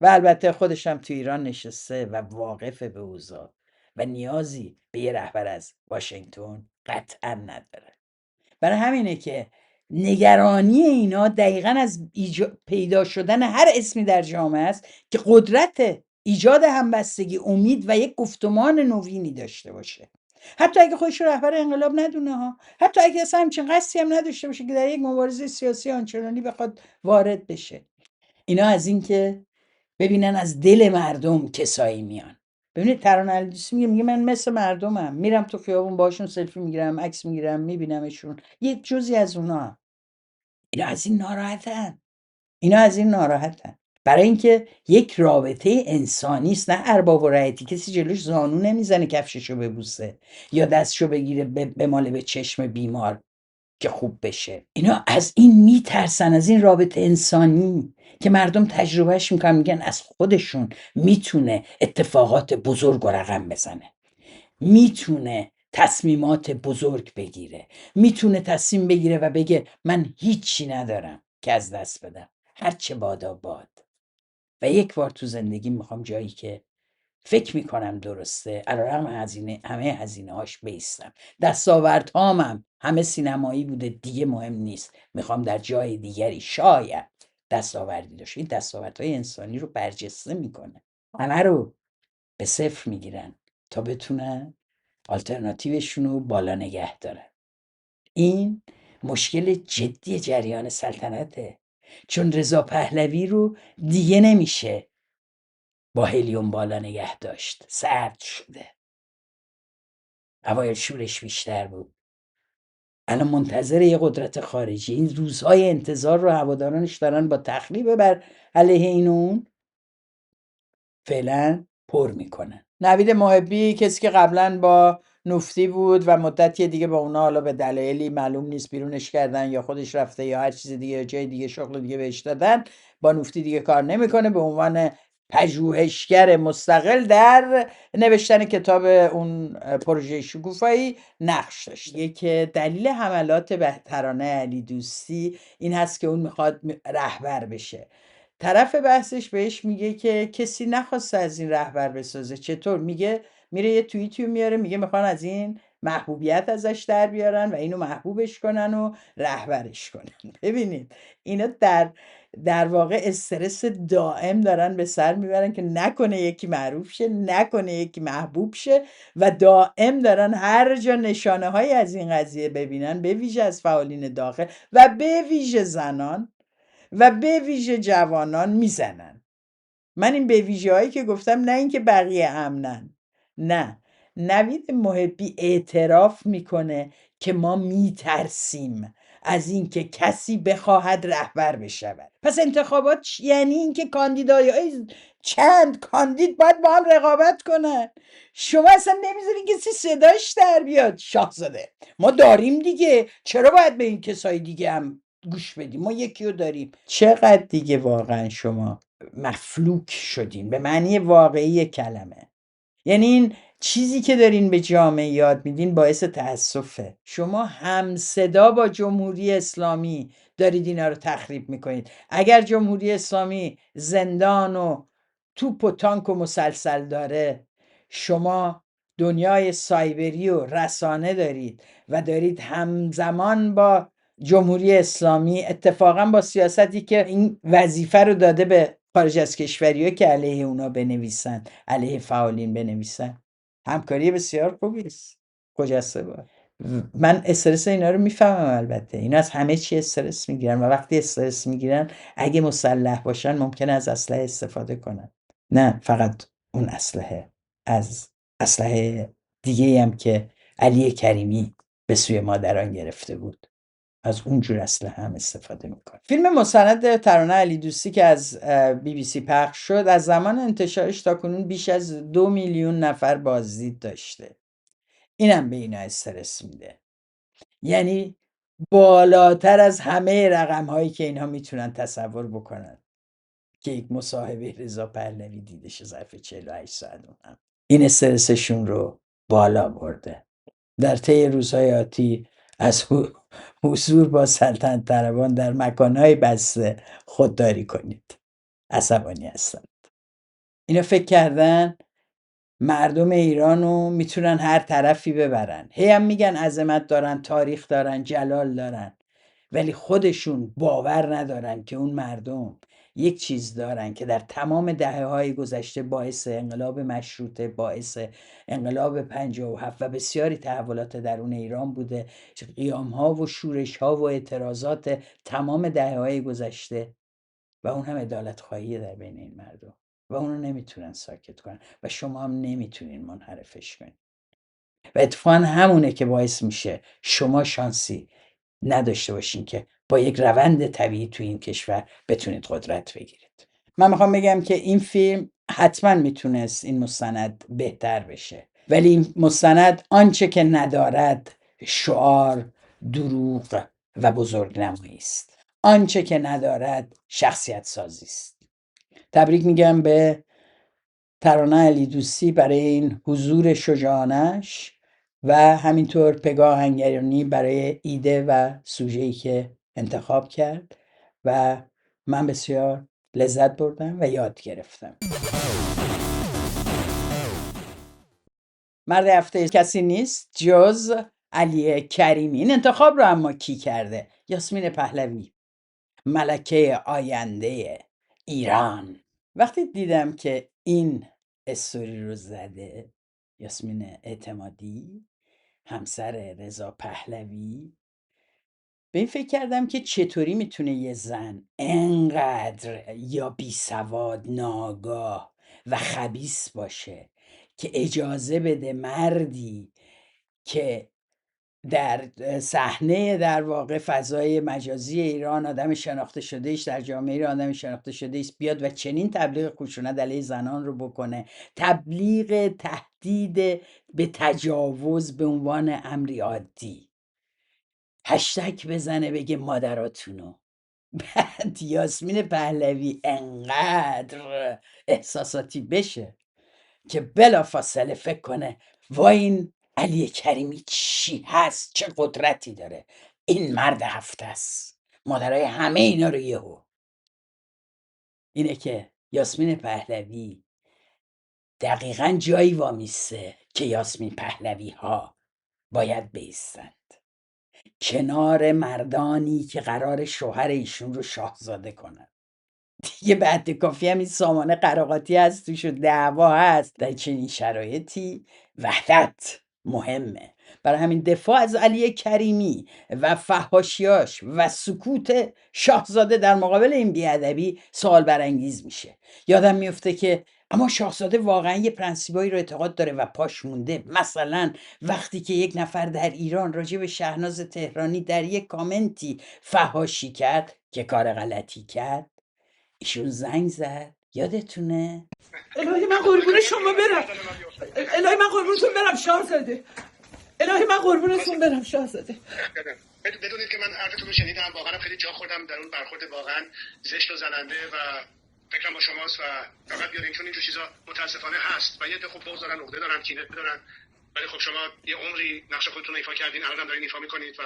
و البته خودش هم تو ایران نشسته و واقف به اوضاع و نیازی به یه رهبر از واشنگتن قطعا نداره. برای همینه که نگرانی اینا دقیقا از پیدا شدن هر اسمی در جامعه است که قدرت ایجاد همبستگی، امید و یک گفتمان نوینی داشته باشه، حتی اگه خودش رو رهبر انقلاب ندونه ها، حتی اگه اصلا همچین قصدی هم نداشته باشه که در یک مبارزه سیاسی آنچنانی بخواد وارد بشه. اینا از این که ببینن از دل مردم کسایی میان. ببینید ترانه علی دوستی میگه من مثل مردمم، میرم تو خیابون باشون سلفی میگیرم، عکس میگیرم، میبینمشون، یه جزی از اونا. اینا از این ناراحتن. برای اینکه یک رابطه انسانی است، نه ارباب و رعیتی. کسی جلوش زانو نمیزنه کفششو ببوسه یا دستشو بگیره بماله به چشم بیمار که خوب بشه. اینا از این میترسن، از این رابطه انسانی که مردم تجربهش میکنن، میگن از خودشون میتونه اتفاقات بزرگ و رقم بزنه، میتونه تصمیمات بزرگ بگیره، میتونه تصمیم بگیره و بگه من هیچی ندارم که از دست بدم، هرچه بادا باد. و یک بار تو زندگی میخوام جایی که فکر میکنم درسته، علیرغم همه هزینه هاش بیستم، دستاوردهامم همه سینمایی بوده، دیگه مهم نیست، میخوام در جای دیگری شاید دستاوردی داشته. این دستاوردهای انسانی رو برجسته میکنه، همه رو به صفر میگیرن تا بتونن آلترناتیوشون رو بالا نگه دارن. این مشکل جدی جریان سلطنته، چون رضا پهلوی رو دیگه نمیشه با هلیوم بالا نگه داشت، سرد شده. اوایل شورش بیشتر بود، الان منتظر یه قدرت خارجی. این روزهای انتظار رو هوادارانش دارن با تخریب بر علیه این و اون فعلا پر میکنن. نوید محبی کسی که قبلا با نفتی بود و مدتی دیگه با اونا حالا به دلایلی معلوم نیست بیرونش کردن یا خودش رفته یا هر چیز دیگه یا جای دیگه شغل دیگه بهش دادن، با نفتی دیگه کار نمیکنه، به عنوان پژوهشگر مستقل در نوشتن کتاب اون پروژه شکوفایی نقش داشت. که دلیل حملات به ترانه علی دوستی این هست که اون میخواد رهبر بشه. طرف بحثش بهش میگه که کسی نخواسته از این رهبر بسازه. چطور؟ میگه میره یه توییتی میاره، میگه میخوان از این محبوبیت ازش در بیارن و اینو محبوبش کنن و رهبرش کنن. ببینید اینا در واقع استرس دائم دارن به سر میبرن که نکنه یکی معروف شه، نکنه یکی محبوب شه و دائم دارن هر جا نشانه های از این قضیه ببینن، به ویژه از فعالین داخل و به ویژه زنان و به ویژه جوانان میزنن. من این به ویژه هایی که گفتم نه اینکه بقیه امنن، نه، نوید محبی اعتراف میکنه که ما میترسیم از اینکه کسی بخواهد رهبر بشود. پس انتخابات یعنی اینکه کاندیدای چند کاندید باید با هم رقابت کنن. شما اصلا نمیذارین کسی صداش در بیاد. شاهزاده ما داریم دیگه، چرا باید به این کسای دیگه هم گوش بدیم؟ ما یکی رو داریم. چقدر دیگه واقعا شما مفلوک شدین به معنی واقعی کلمه. یعنی این چیزی که دارین به جامعه یاد میدین باعث تأسفه. شما همصدا با جمهوری اسلامی دارید اینا رو تخریب میکنید. اگر جمهوری اسلامی زندان و توپ و تانک و مسلسل داره، شما دنیای سایبری و رسانه دارید و دارید همزمان با جمهوری اسلامی، اتفاقا با سیاستی که این وظیفه رو داده به خارج از کشوری‌ها که علیه اونا بنویسن، علیه فعالین بنویسن، همکاری بسیار خوبی است. خجسته باش. من استرس اینا رو میفهمم. البته اینا از همه چی استرس میگیرن و وقتی استرس میگیرن اگه مسلح باشن ممکنه از اسلحه استفاده کنن. نه فقط اون اسلحه، از اسلحه دیگه هم که علی کریمی به سوی مادران گرفته بود، از اونجور اسلحه هم استفاده میکنه. فیلم مستند ترانه علی دوستی که از BBC پخش شد، از زمان انتشارش تا کنون بیش از 2 میلیون نفر بازدید داشته. اینم به اینا استرس میده. یعنی بالاتر از همه رقم هایی که اینها میتونن تصور بکنن که یک مصاحبه رضا پهلوی دیدش ظرف 48 ساعت هم این استرسشون رو بالا برده. در طی روزهای آتی از حضور با سلطنت طلبان در مکانهای بسته خودداری کنید. عصبانی هستن. اینا فکر کردن مردم ایرانو میتونن هر طرفی ببرن. هی هم میگن عظمت دارن، تاریخ دارن، جلال دارن، ولی خودشون باور ندارن که اون مردم یک چیز دارن که در تمام دهه‌های گذشته باعث انقلاب مشروطه، باعث انقلاب 57 و بسیاری تحولات درون ایران بوده، قیام‌ها و شورش‌ها و اعتراضات تمام دهه‌های گذشته، و اون هم عدالت خواهی در بین این مردم، و اونو نمیتونن ساکت کنن و شما هم نمیتونین منحرفش کنین. و اتفاقا همونه که باعث میشه شما شانسی نداشته باشین که با یک روند طبیعی تو این کشور بتونید قدرت بگیرید. من میخوام بگم که این فیلم حتما میتونست این مستند بهتر بشه، ولی این مستند آنچه که ندارد شعار، دروغ و بزرگنمایی است. آنچه که ندارد شخصیت سازی است. تبریک میگم به ترانه علیدوستی برای این حضور شجاعانش و همینطور پگاه هنگریانی برای ایده و سوژه‌ای که انتخاب کرد و من بسیار لذت بردم و یاد گرفتم. مرد هفته کسی نیست جز علی کریمی. این انتخاب رو اما کی کرده؟ یاسمین پهلوی، ملکه آینده ایران. وقتی دیدم که این استوری رو زده یاسمین اعتمادی، همسر رضا پهلوی، به این فکر کردم که چطوری میتونه یه زن انقدر یا بی سواد، ناآگاه و خبیث باشه که اجازه بده مردی که در صحنه در واقع فضای مجازی ایران آدم شناخته شده ایش، در جامعه ایران آدم شناخته شده ایش، بیاد و چنین تبلیغ خشونت علیه زنان رو بکنه، تبلیغ تهدید به تجاوز به عنوان امری عادی، هشتگ بزنه بگه مادراتونو. بعد یاسمین پهلوی انقدر احساساتی بشه که بلافاصله فکر کنه وای این علی کریمی چی هست، چه قدرتی داره، این مرد هفته است، مادرای همه اینا رو یهو. اینه که یاسمین پهلوی دقیقاً جایی وامیسته که یاسمین پهلوی ها باید بایستند، کنار مردانی که قرار شوهر ایشون رو شاهزاده کنن. دیگه بعد کافی هم این سامانه قراقاتی هست، توش دعوا هست. در چنین شرایطی وحدت مهمه. برای همین دفاع از علی کریمی و فحاشیاش و سکوت شاهزاده در مقابل این بیادبی سوال برانگیز میشه. یادم میفته که اما شاهزاده واقعا یه پرنسیبایی رو اعتقاد داره و پاش مونده. مثلا وقتی که یک نفر در ایران راجع به شهناز تهرانی در یک کامنتی فحاشی کرد که کار غلطی کرد، ایشون زنگ زد، یادتونه؟ الهی من قربون شما برم، الهی من قربونتون برم شاهزاده، الهی من قربونتون برم شاهزاده. بدونید که من حرفتون رو شنیدم، واقعا خیلی جا خوردم در اون برخورد واقعا زشت و زننده و فکرم با شماست و فقط بیارین، چون اینجور چیزا متاسفانه هست و یه عده خوب بغض دارن، عقده دارن، کینه دارن، ولی خب شما یه عمری نقش خودتون رو ایفا کردین، الان دارین ایفا میکنید و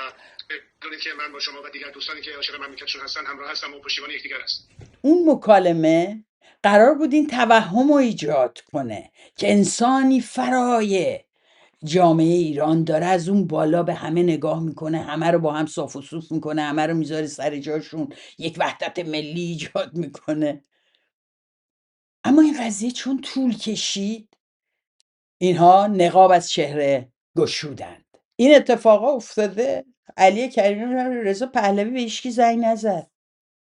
بدونید که من با شما و دیگر دوستانی که عاشق مملکتشون هستن همراه هستم و پشتیبان یکدیگر هست. اون مکالمه قرار بود این توهم رو ایجاد کنه که انسانی فرای جامعه ایران داره از اون بالا به همه نگاه میکنه، همه رو با هم صاف و صوف میکنه، همه رو میذاره سر جاشون، یک وحدت ملی ایجاد میکنه. اما این قضیه چون طول کشید، اینها نقاب از چهره گشودند. این اتفاقا افتاده. علی کریمی رضا پهلوی به هیچکی زنگ نزد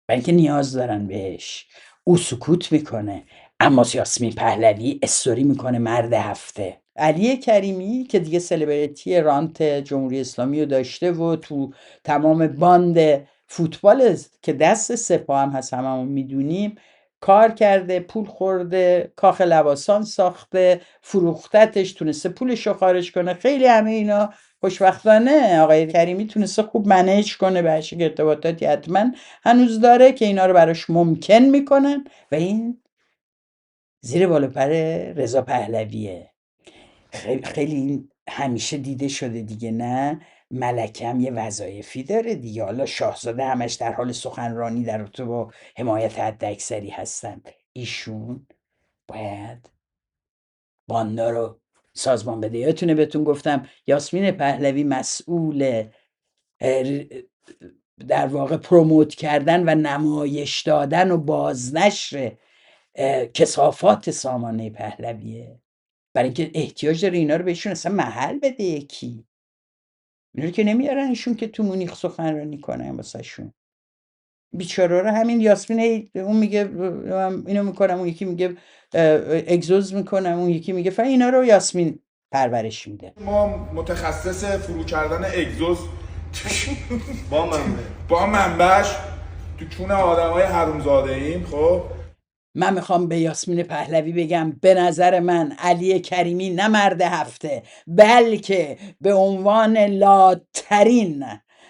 و اینکه نیاز دارن بهش. او سکوت میکنه، اما یاسمین پهلوی استوری میکنه مرد هفته. علی کریمی که دیگه سلبریتی رانت جمهوری اسلامی رو داشته و تو تمام باند فوتبال که دست سپاه هم هست، هممون میدونیم، کار کرده، پول خورده، کاخ لواسان ساخته، فروختتش، تونسته پولش رو خارج کنه. خیلی همه اینا خوشبختانه آقای کریمی تونسته خوب منیج کنه، به هرچی که ارتباطاتی حتما هنوز داره که اینا رو براش ممکن میکنن و این زیر بالا پر رضا پهلویه. خیلی این همیشه دیده شده دیگه، نه ملکه هم یه وظایفی داره دیگه. حالا شاهزاده همش در حال سخنرانی در رابطه با حمایت حداکثری هستن، ایشون باید باندا رو سازمان بده. یادتونه بهتون گفتم یاسمین پهلوی مسئول در واقع پروموت کردن و نمایش دادن و بازنشر کثافات سامانه پهلویه، برای اینکه احتیاج داره اینا رو بهشون اصلا محل بده. یکی اینا رو که نمیارن ایشون که تو مونیخ سخنرانی کنن واسه شون. بیچاره رو همین یاسمین اون میگه اینو میکنم، اون یکی میگه اگزوز میکنم، اون یکی میگه اینا رو یاسمین پرورش میده. ما متخصص فرو کردن اگزوز با منبعش تو چون آدمای حرومزاده ایم. خب من میخوام به یاسمین پهلوی بگم به نظر من علی کریمی نه مرد هفته، بلکه به عنوان لاترین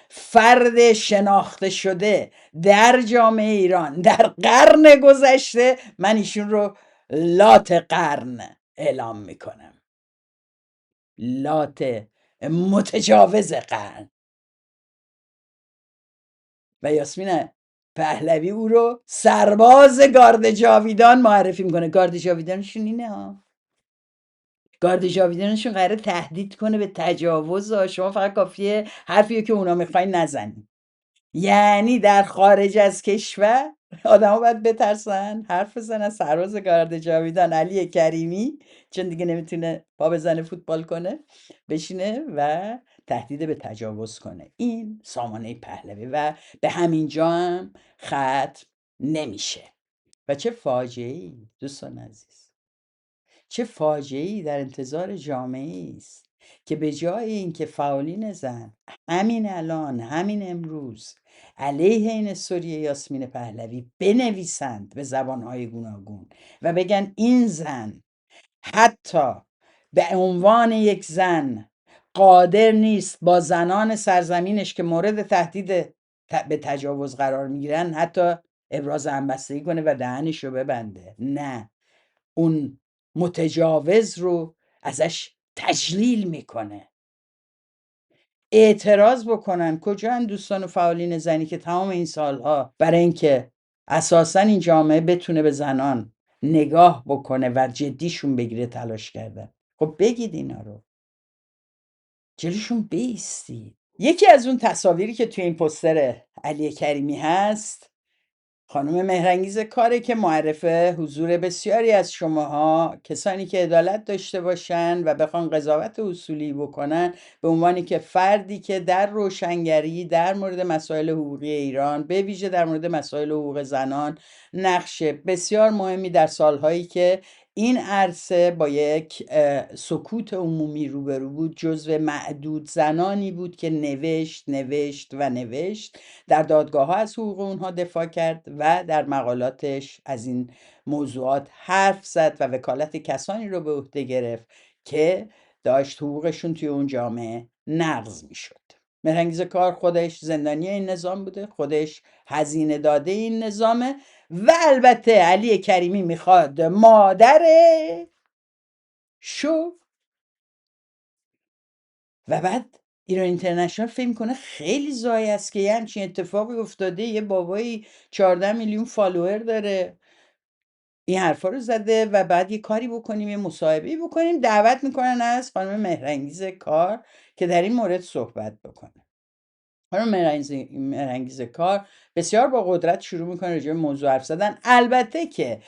فرد شناخته شده در جامعه ایران در قرن گذشته، من ایشون رو لات قرن اعلام میکنم، لات متجاوز قرن. و یاسمین پهلوی او رو سرباز گارد جاویدان معرفی میکنه. گارد جاویدانشون اینه ها، گارد جاویدانشون قراره تهدید کنه به تجاوز. شما فقط کافیه حرفی که اونا میخواین نزنی. یعنی در خارج از کشور آدما باید بترسن حرف بزنن. سرباز گارد جاویدان علی کریمی، چون دیگه نمیتونه پا بزنه فوتبال کنه، بشینه و تهدید به تجاوز کنه. این سامانه پهلوی و به همین جا هم ختم نمیشه. و چه فاجعه‌ای دوستان عزیز، چه فاجعه‌ای در انتظار جامعه است که به جای اینکه فعالین زن همین الان همین امروز علیه این استوری یاسمین پهلوی بنویسند به زبانهای گوناگون و بگن این زن حتی به عنوان یک زن قادر نیست با زنان سرزمینش که مورد تهدید به تجاوز قرار میگیرن حتی ابراز همبستگی کنه و دهنش رو ببنده، نه، اون متجاوز رو ازش تجلیل میکنه. اعتراض بکنن. کجا دوستان و فعالین زنی که تمام این سالها برای اینکه اساسا این جامعه بتونه به زنان نگاه بکنه و جدیشون بگیره تلاش کردن؟ خب بگید اینا رو، جلوشون بیستید. یکی از اون تصاویری که توی این پوستر علی کریمی هست خانم مهرانگیز کاره که معرفه حضور بسیاری از شماها، کسانی که عدالت داشته باشن و بخوان قضاوت اصولی بکنن، به عنوانی که فردی که در روشنگری در مورد مسائل حقوقی ایران، به ویژه در مورد مسائل حقوق زنان، نقش بسیار مهمی در سالهایی که این عرصه با یک سکوت عمومی روبرو بود، جزو معدود زنانی بود که نوشت در دادگاه ها از حقوق اونها دفاع کرد و در مقالاتش از این موضوعات حرف زد و وکالت کسانی رو به عهده گرفت که داشت حقوقشون توی اون جامعه نقض میشد. مهرانگیز کار خودش زندانی این نظام بوده، خودش هزینه داده این نظامه و البته علی کریمی میخواد مادر شو و بعد ایران اینترنشنال فکر کنه خیلی زایی است که یه همچین اتفاقی افتاده، یه بابایی 14 میلیون فالوور داره این حرفا رو زده و بعد یه کاری بکنیم، یه مصاحبه‌ای بکنیم. دعوت میکنن از خانم مهرانگیز کار که در این مورد صحبت بکنه. خانم مهرانگیز کار بسیار با قدرت شروع میکنه راجع به موضوع حرف زدن. البته که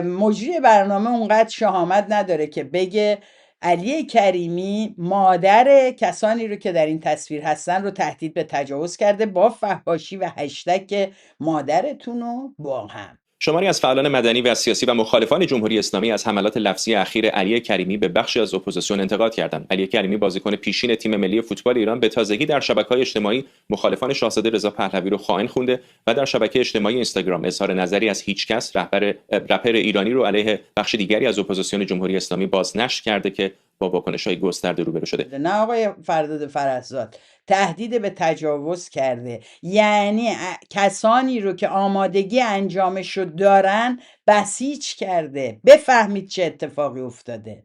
مجری برنامه اونقدر شهامت نداره که بگه علی کریمی مادر کسانی رو که در این تصویر هستن رو تهدید به تجاوز کرده با فحاشی و هشتگ مادرتون رو با هم. شماری از فعالان مدنی و سیاسی و مخالفان جمهوری اسلامی از حملات لفظی اخیر علی کریمی به بخشی از اپوزیسیون انتقاد کردند. علی کریمی بازیکن پیشین تیم ملی فوتبال ایران به تازگی در شبکه‌های اجتماعی مخالفان شاهزاده رضا پهلوی رو خائن خونده و در شبکه اجتماعی اینستاگرام اظهار نظری از هیچکس رپر ایرانی رو علیه بخش دیگری از اپوزیسیون جمهوری اسلامی بازنشر کرده که با واکنش‌های گسترده روبرو شده. نه آقای فرداد فرزاد، تهدید به تجاوز کرده، یعنی کسانی رو که آمادگی انجامش رو دارن بسیج کرده. بفهمید چه اتفاقی افتاده،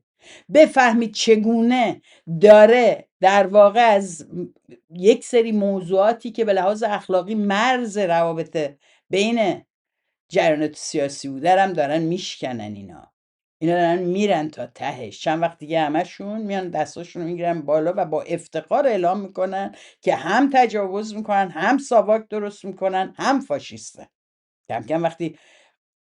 بفهمید چگونه داره در واقع از یک سری موضوعاتی که به لحاظ اخلاقی مرز روابط بین جریانات سیاسی بودن هم دارن میشکنن. اینا دارن میرن تا تهش. چند وقت دیگه همشون میان دستاشون رو میگیرن بالا و با افتخار اعلام میکنن که هم تجاوز میکنن، هم ساواک درست میکنن، هم فاشیستن. کم کم وقتی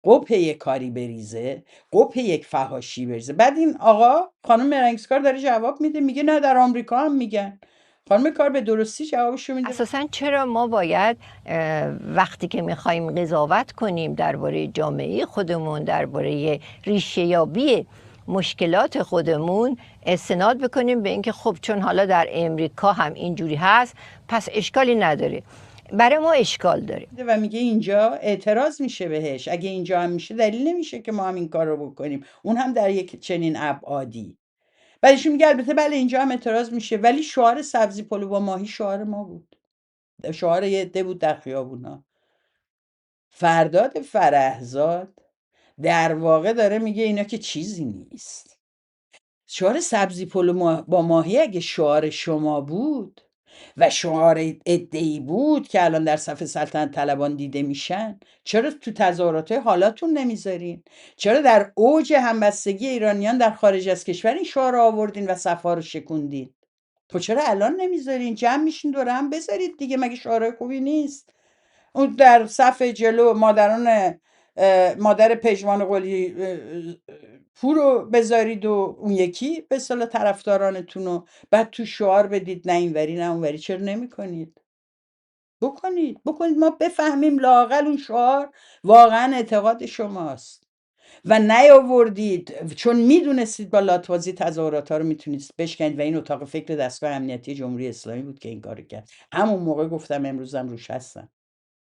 قبح یک کاری بریزه، قبح یک فحاشی بریزه، بعد این آقا خانم مرنگسکار داره جواب میده، میگه نه در آمریکا هم میگن. خانم کار به درستی جوابشو میده. اساساً چرا ما باید وقتی که میخوایم قضاوت کنیم درباره جامعه خودمون، درباره ریشه‌یابی مشکلات خودمون، استناد بکنیم به اینکه خب چون حالا در امریکا هم اینجوری هست پس اشکالی نداره؟ برای ما اشکال داره و میگه اینجا اعتراض میشه بهش. اگه اینجا هم میشه دلیل نمیشه که ما هم این کار رو بکنیم، اون هم در یک چنین ابعادی. بعدش میگه البته بله اینجا هم اعتراض میشه، ولی شعار سبزی پلو با ماهی شعار ما بود، شعار یه عده بود در خیابونا. فرداد فرهزاد در واقع داره میگه اینا که چیزی نیست. شعار سبزی پلو با ماهی اگه شعار شما بود و شعار عده‌ای بود که الان در صف سلطنت طلبان دیده میشن، چرا تو تظاهرات حالاتون نمیذارین؟ چرا در اوج همبستگی ایرانیان در خارج از کشور این شعار رو آوردین و صف‌ها رو شکوندین؟ خب چرا الان نمیذارین؟ جمع میشین دور هم بذارید دیگه، مگه شعارهای خوبی نیست؟ اون در صف جلو مادر پژمان قلی پور رو بذارید و اون یکی به اصطلاح طرفدارانتون رو، بعد تو شعار بدید نه اینوری نه اونوری. چرا نمی کنید؟ بکنید ما بفهمیم لااقل اون شعار واقعا اعتقاد شماست و نیاوردید چون میدونستید با لاتوازی تظاهرات ها رو میتونید بشکنید. و این اتاق فکر دستگاه امنیتی جمهوری اسلامی بود که این کارو کرد. همون موقع گفتم امروزم روش هستم.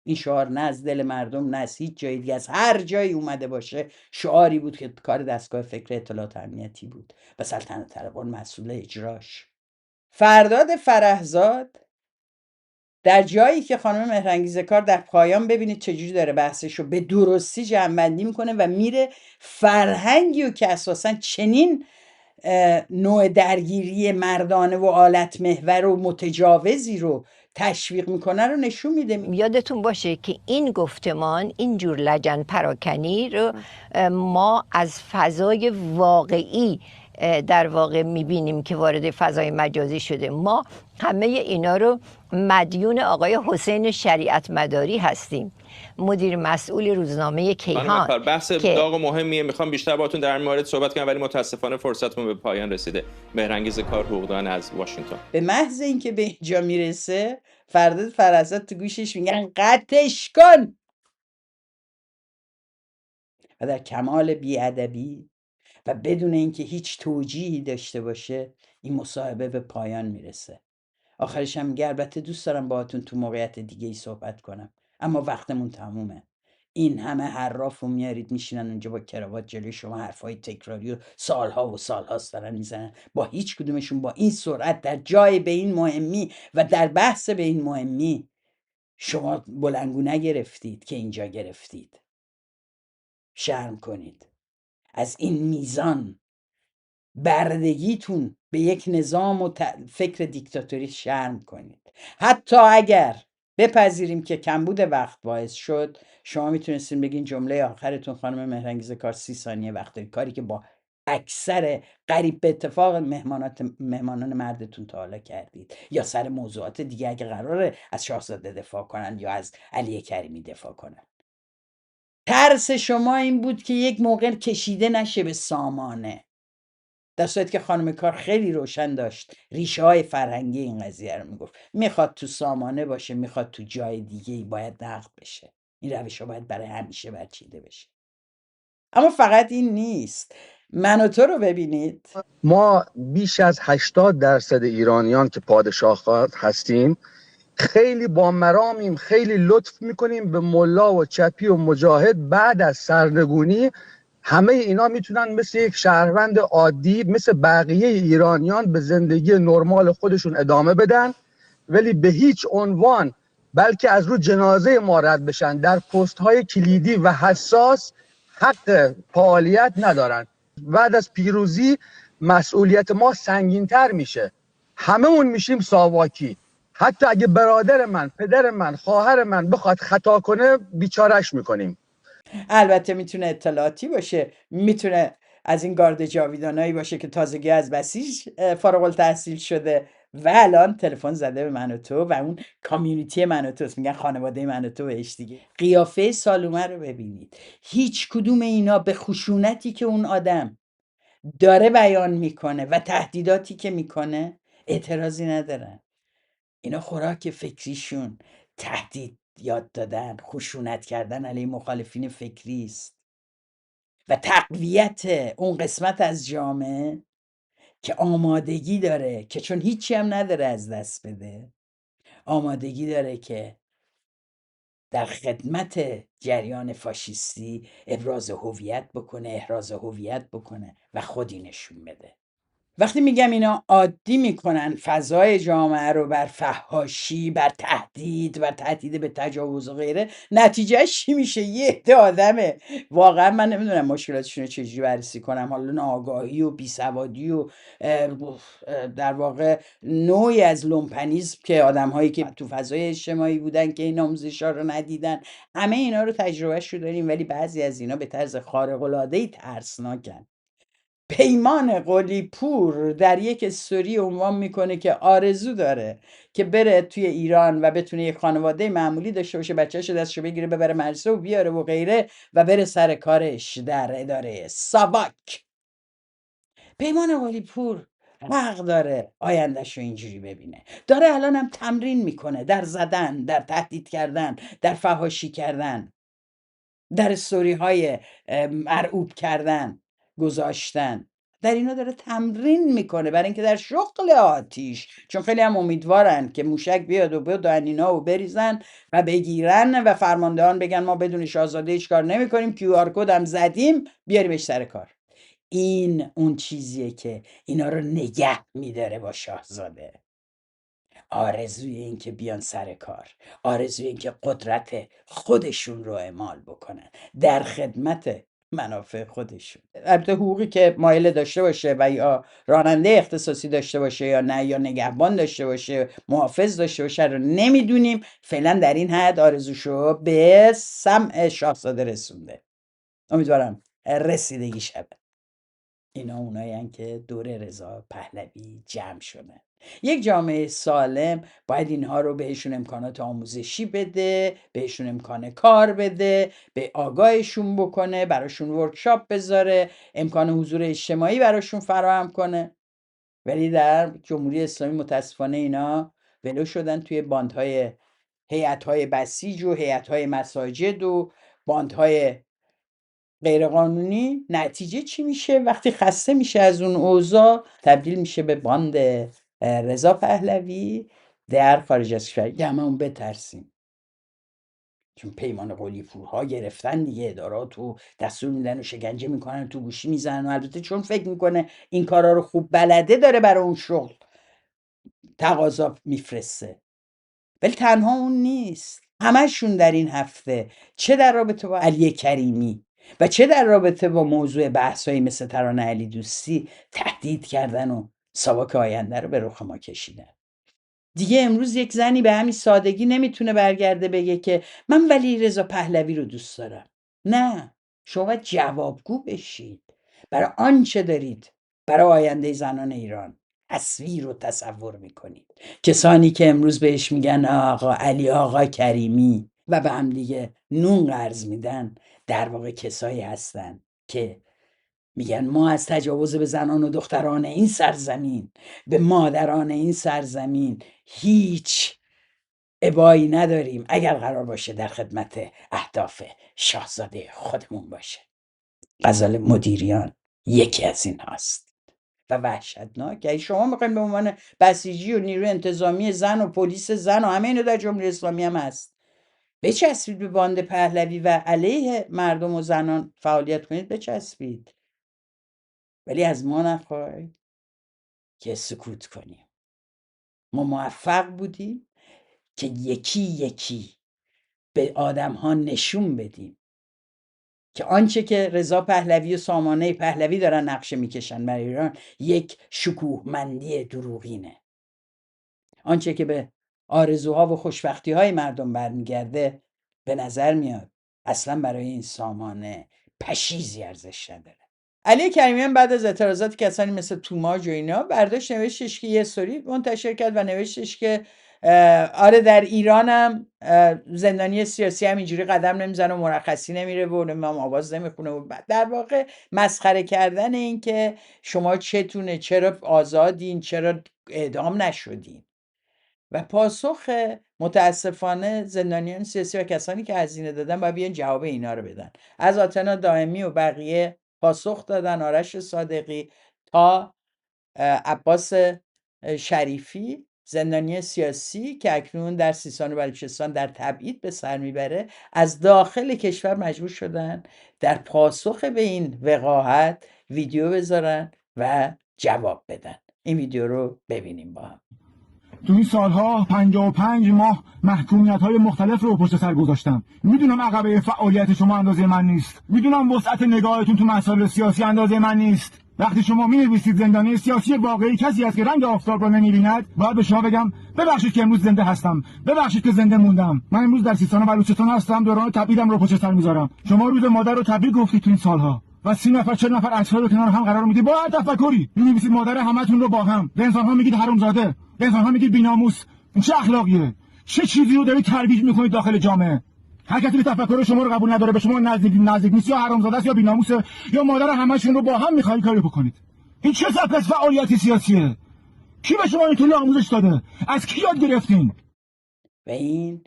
این شعار نه از دل مردم نه از هیچ جای دیگه، از هر جایی اومده باشه شعاری بود که کار دستگاه فکر اطلاعات امنیتی بود و سلطنت طلبان مسئول اجراش. فرداد فرهزاد در جایی که خانم مهرانگیز کار در پایان ببینید چجوری داره بحثشو به درستی جمع‌بندی میکنه و میره فرهنگی و که اساساً چنین نوع درگیری مردانه و آلت محور و متجاوزی رو تشویق میکنه رو نشون میده. یادتون باشه که این گفتمان، این جور لجن پراکنی رو ما از فضای واقعی در واقع میبینیم که وارد فضای مجازی شده. ما همه اینا رو مدیون آقای حسین شریعت مداری هستیم، مدیر مسئول روزنامه کیهان. بحث داغ و مهمیه، میخوام بیشتر باهاتون در این مورد صحبت کنم ولی متاسفانه فرصتمون به پایان رسیده. مهرانگیز کار، حقوقدان از واشنگتن. به محض اینکه به اینجا میرسه فرداد فرهزاد تو گوشش میگن قطعش کن و در کمال بی‌ادبی و بدون اینکه هیچ توجیهی داشته باشه این مصاحبه به پایان میرسه. آخرش هم میگه البته دوست دارم باهاتون تو موقعیت دیگه ای صحبت کنم اما وقتمون تمومه. این همه حراف رو میارید میشینن اونجا با کراوات جلوی شما حرفای تکراری و سالها و سالهاست دارن میزنن، با هیچ کدومشون با این سرعت در جای به این مهمی و در بحث به این مهمی شما بلنگو نگرفتید که اینجا گرفتید. شرم کنید از این میزان بردگیتون به یک نظام و فکر دیکتاتوری شرم کنید. حتی اگر بپذیریم که کمبود وقت باعث شد، شما میتونستین بگین جمله آخرتون خانم مهرانگیز کار 30 ثانیه وقت دارید، کاری که با اکثر قریب به اتفاق مهمانان مردتون تا حالا کردید، یا سر موضوعات دیگه اگه قراره از شاهزاده دفاع کنن یا از علی کریمی دفاع کنن. ترس شما این بود که یک موقع کشیده نشه به سامانه، در صورتی که خانم کار خیلی روشن داشت ریشه های فرهنگی این قضیه رو میگفت. میخواد تو سامانه باشه، میخواد تو جای دیگه باید نقد بشه. این روش ها باید برای همیشه برچیده بشه. اما فقط این نیست. من و تو رو ببینید، ما بیش از 80% ایرانیان که پادشاه هستیم خیلی با مرامیم، خیلی لطف میکنیم به ملا و چپی و مجاهد بعد از سرنگونی همه اینا میتونن مثل یک شهروند عادی مثل بقیه ایرانیان به زندگی نرمال خودشون ادامه بدن، ولی به هیچ عنوان بلکه از رو جنازه ما رد بشن در پست های کلیدی و حساس حق فعالیت ندارن. بعد از پیروزی مسئولیت ما سنگین‌تر میشه، همه اون میشیم ساواکی. حتی اگه برادر من، پدر من، خواهر من بخواد خطا کنه بیچارش میکنیم. البته میتونه اطلاعاتی باشه، میتونه از این گارد جاویدانایی باشه که تازگی از بسیج فارغ التحصیل شده و الان تلفن زده به من و تو و اون کامیونیتی من و توست، میگن خانواده من و تو بهش دیگه. قیافه سالومه رو ببینید، هیچ کدوم اینا به خشونتی که اون آدم داره بیان میکنه و تهدیداتی که میکنه اعتراضی ندارن. اینا خوراک فکریشون تهدید یاد دادن، خشونت کردن علیه مخالفین فکری است و تقویت اون قسمت از جامعه که آمادگی داره که چون هیچی هم نداره از دست بده، آمادگی داره که در خدمت جریان فاشیستی ابراز هویت بکنه، احراز هویت بکنه و خودی نشون بده. وقتی میگم اینا عادی میکنن فضای جامعه رو بر فحاشی، بر تهدید و تهدید به تجاوز و غیره، نتیجهش چی میشه؟ یه عده آدمه، واقعا من نمیدونم مشکلاتشون رو چجوری بررسی کنم، حالا ناآگاهی و بیسوادی و در واقع نوعی از لومپنیزم که آدمهایی که تو فضای اجتماعی بودن که این آموزش‌ها رو ندیدن، همه اینا رو تجربهش رو داریم، ولی بعضی از اینا به طرز خارق‌العاده‌ای ترسناکن. پیمان قلی پور در یک استوری عنوان میکنه که آرزو داره که بره توی ایران و بتونه یک خانواده معمولی داشته باشه، بچه‌شو دستشو بگیره ببره مدرسه و بیاره و غیره و بره سر کارش در اداره ساواک. پیمان قلی پور حق داره آیندهشو اینجوری ببینه، داره الان هم تمرین میکنه در زدن، در تهدید کردن، در فحاشی کردن، در استوری های مرعوب کردن، گذاشتن، در اینا داره تمرین میکنه برای اینکه در شغل آتیش، چون خیلی هم امیدوارن که موشک بیاد و بدن اینا و بریزن و بگیرن و فرماندهان بگن ما بدون شاهزاده هیچ کار نمی کنیم، QR کد هم زدیم بیاریمش سر کار. این اون چیزیه که اینا رو نگه میداره با شاهزاده. آرزوی این که بیان سر کار، آرزوی این که قدرت خودشون رو اعمال بکنن در خدمت منافع خودشون. البته حقوقی که مایل داشته باشه و یا راننده اختصاصی داشته باشه یا نه، یا نگهبان داشته باشه، محافظ داشته باشه رو نمیدونیم. فعلا در این حد آرزوشو به سمع شاهزاده رسونده، امیدوارم رسیدگی شود. اینا اونایی که دور رضا پهلوی جمع شدن. یک جامعه سالم باید اینها رو بهشون امکانات آموزشی بده، بهشون امکان کار بده، به آگاهشون بکنه، براشون ورکشاپ بذاره، امکان حضور اجتماعی براشون فراهم کنه. ولی در جمهوری اسلامی متاسفانه اینا ولو شدن توی باندهای هیئت‌های بسیج و هیئت‌های مساجد و باندهای غیرقانونی. نتیجه چی میشه؟ وقتی خسته میشه از اون اوضاع تبدیل میشه به باند رضا پهلوی در خارج از کشور. هممون بترسیم، چون پیمان قلی پورها گرفتن دیگه، ادارات و دستور میدن و شکنجه میکنن، تو گوشی میزنن و البته چون فکر میکنه این کارا رو خوب بلده داره برای اون شغل تقاضا میفرسته، ولی تنها اون نیست. همشون در این هفته چه در رابطه با علی کریمی و چه در رابطه با موضوع بحثایی مثل ترانه علی دوستی تهدید کردن و ساواک آینده رو به رخ ما کشیدن. دیگه امروز یک زنی به همین سادگی نمیتونه برگرده بگه که من ولی رضا پهلوی رو دوست دارم. نه، شما باید جوابگو بشید برای آنچه دارید برای آینده زنان ایران تصویر و تصور میکنید. کسانی که امروز بهش میگن آقا علی، آقا کریمی و به هم دیگه نون قرض میدن، در واقع کسایی هستن که میگن ما از تجاوز به زنان و دختران این سرزمین، به مادران این سرزمین هیچ ابایی نداریم اگر قرار باشه در خدمت اهداف شاهزاده خودمون باشه. غزال مدیریان یکی از این هاست و وحشتناک. اگه شما میخواین به عنوان بسیجی و نیروی انتظامی زن و پلیس زن و همه اینو در جمهوری اسلامی هم هست، بچسبید به باند پهلوی و علیه مردم و زنان فعالیت کنید، بچسبید، ولی از ما نخواهید که سکوت کنیم. ما موفق بودیم که یکی یکی به آدم ها نشون بدیم که آنچه که رضا پهلوی و سامانه پهلوی دارن نقشه میکشن برای ایران یک شکوهمندی دروغینه. آنچه که به آرزوها و خوشبختی های مردم برمیگرده به نظر میاد اصلا برای این سامانه پشیزی ارزش نداره. علی کریمیان بعد از اعتراضات کسانی مثل توماج و اینا برداشت نوشتش که یه استوری منتشر کرد و نوشتش که آره در ایرانم زندانی سیاسی همینجوری قدم نمیزنه و مرخصی نمیره و نمیدونم آواز نمیخونه و در واقع مسخره کردن این که شما چتونه، چرا آزادین، چرا اعدام نشدین. و پاسخ متاسفانه زندانیان سیاسی و کسانی که هزینه دادن باید بیان جواب اینا رو بدن. از آتنا دائمی و بقیه پاسخ دادن، آرش صادقی تا عباس شریفی، زندانی سیاسی که اکنون در سیستان و بلوچستان در تبعید به سر میبره، از داخل کشور مجبور شدن در پاسخ به این وقاحت ویدیو بذارن و جواب بدن. این ویدیو رو ببینیم با هم. تو این سالها 55 ماه محکومیت‌های مختلف رو پشت سر گذاشتم. میدونم عقبه فعالیت شما اندازه من نیست. میدونم وسعت نگاهتون تو مسائل سیاسی اندازه من نیست. وقتی شما می‌نویسید زندانی سیاسی واقعی کسی است که رنگ آفتاب رو نمی‌بیند، باید به شما بگم ببخشید که امروز زنده هستم. ببخشید که زنده موندم. من امروز در سیستان و بلوچستان هستم، دوران تبعیدم رو پشت سر می‌ذارم. شما روز مادر رو تبریک گفتید تو این سالها. و 30 نفر 40 نفر اطفال رو کنار هم قرار میدید با هر تفکری. می‌نویسید مادر همتون رو با هم. به انسان‌ها میگید حرومزاده. به انسان‌ها میگید بی‌ناموس. این چه اخلاقیه؟ چه چیزی رو دارید ترویج میکنید داخل جامعه؟ هر کسی که تفکر شما رو قبول نداره، به شما نزدیک نیست، یا حرامزاده است یا بی‌ناموسه یا مادر همشون رو با هم میخواید کاری بکنید. این چه سبک فعالیتی سیاسیه؟ کی به شما این آموزش داده؟ از کی یاد گرفتین؟ و این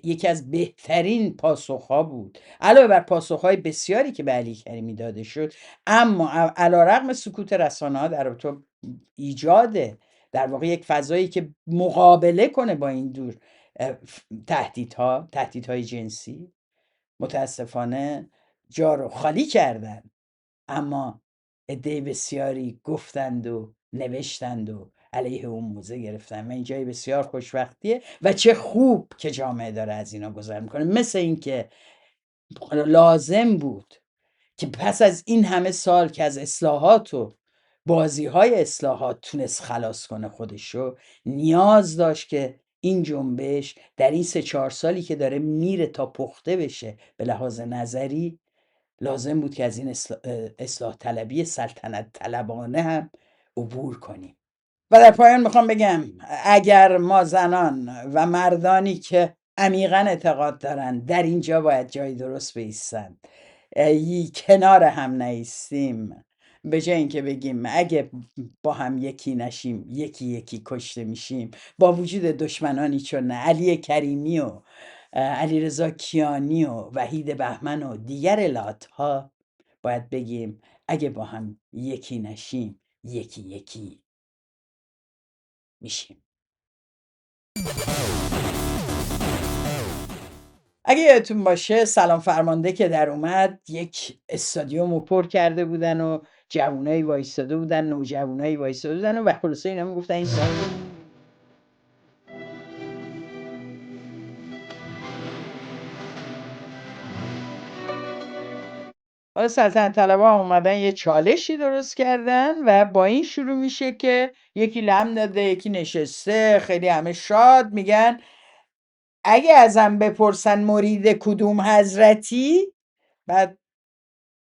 یکی از بهترین پاسخ‌ها بود علاوه بر پاسخ‌های بسیاری که به علی کریمی داده شد. اما علیرغم سکوت رسانه‌ها در تو ایجاد در واقع یک فضایی که مقابله کنه با این دور تهدیدهای جنسی، متاسفانه جا رو خالی کردن. اما عده بسیاری گفتند و نوشتند و علیه اون موضع گرفتن و این جای بسیار خوشبختیه و چه خوب که جامعه داره از اینا گذر میکنه. مثل این که لازم بود که پس از این همه سال که از اصلاحات و بازی‌های اصلاحات تونست خلاص کنه خودشو، نیاز داشت که این جنبش در این 3-4 سالی که داره میره تا پخته بشه به لحاظ نظری، لازم بود که از این اصلاح طلبی سلطنت طلبانه هم عبور کنیم. و در پایان میخوام بگم اگر ما زنان و مردانی که عمیقاً اعتقاد دارن در اینجا باید جای درست بایستن کنار هم نایستیم، به جای اینکه بگیم اگه با هم یکی نشیم یکی یکی کشته میشیم، با وجود دشمنانی چون علی کریمی و علیرضا کیانی و وحید بهمن و دیگر لات‌ها، باید بگیم اگه با هم یکی نشیم یکی یکی میشیم. اگه یادتون باشه سلام فرمانده که در اومد یک استادیوم رو پر کرده بودن و جوونایی وایستاده بودن، نوجوانایی وایستاده بودن و خلاصه اینا میگفتن این حالا سلطنت طلبها اومدن یه چالشی درست کردن و با این شروع میشه که یکی لم داده، یکی نشسته، خیلی همه شاد، میگن اگه ازم بپرسن مرید کدوم حضرتی، بعد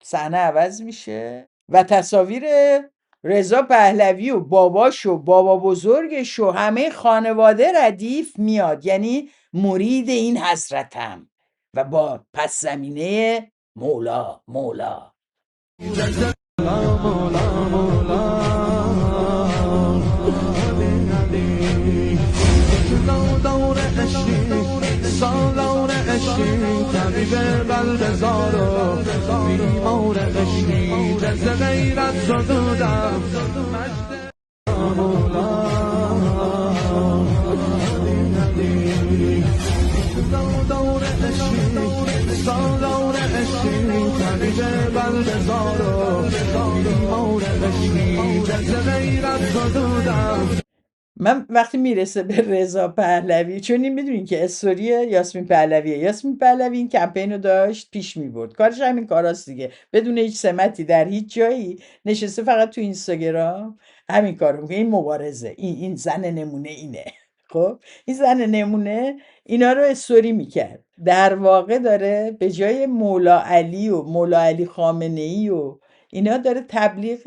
صحنه عوض میشه و تصاویر رضا پهلوی و باباش و بابا بزرگش و همه خانواده ردیف میاد، یعنی مرید این حضرتم و با پس زمینه مولا مولا. سالار عشقی طبیب بلدزار و بیمار عشقی جز غیرت زدودم مولا دور عشقی سالار عشقی طبیب بلدزار و بیمار عشقی جز غیرت زدودم. من وقتی میرسه به رضا پهلوی، چون این میدونین که استوری یاسمین پهلویه. یاسمین پهلوی این کمپین رو داشت پیش میبرد، کارش همین کاراست دیگه، بدون هیچ سمتی در هیچ جایی، نشسته فقط تو اینستاگرام همین کارو میکنه. این مبارزه، این زن نمونه اینه. خب این زن نمونه اینا رو استوری میکرد. در واقع داره به جای مولا علی و مولا علی خامنه ای و اینا داره تبلیغ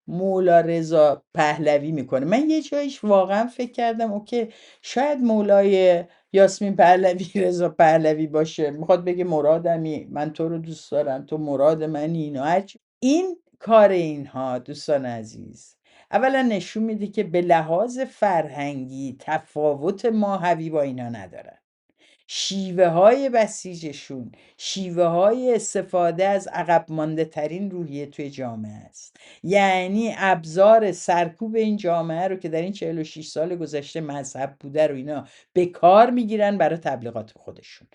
مولا رضا پهلوی میکنه. من یه جایش واقعا فکر کردم اوکی، شاید مولای یاسمین پهلوی رضا پهلوی باشه، میخواد بگه مرادمی، من تو رو دوست دارم، تو مراد منی. اینا این کار اینها دوستان عزیز اولا نشون میده که به لحاظ فرهنگی تفاوت ماهوی با اینا ندارن. شیوه های بسیجشون شیوه های استفاده از عقب مانده ترین روحیه توی جامعه است. یعنی ابزار سرکوب این جامعه رو که در این 46 سال گذشته مذهب بوده رو اینا به کار میگیرن برای تبلیغات خودشون،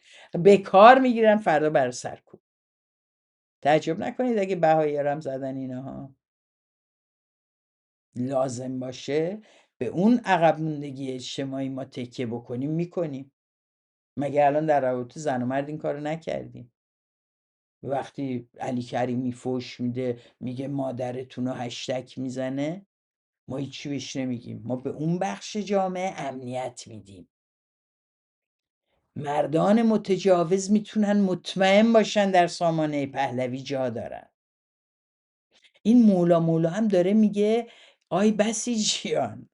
به کار میگیرن فردا برای سرکوب. تعجب نکنید اگه بهایی هم زدن اینها. لازم باشه به اون عقب موندگی اجتماعی ما تکیه بکنیم میکنیم. مگه الان در روابط زن و مرد این کارو نکردیم؟ وقتی علی کریمی فوش میده میگه مادرتون رو هشتک میزنه، ما هیچی بهش نمیگیم، ما به اون بخش جامعه امنیت میدیم. مردان متجاوز میتونن مطمئن باشن در سامانه پهلوی جا دارن. این مولا هم داره میگه آی بسیجیان،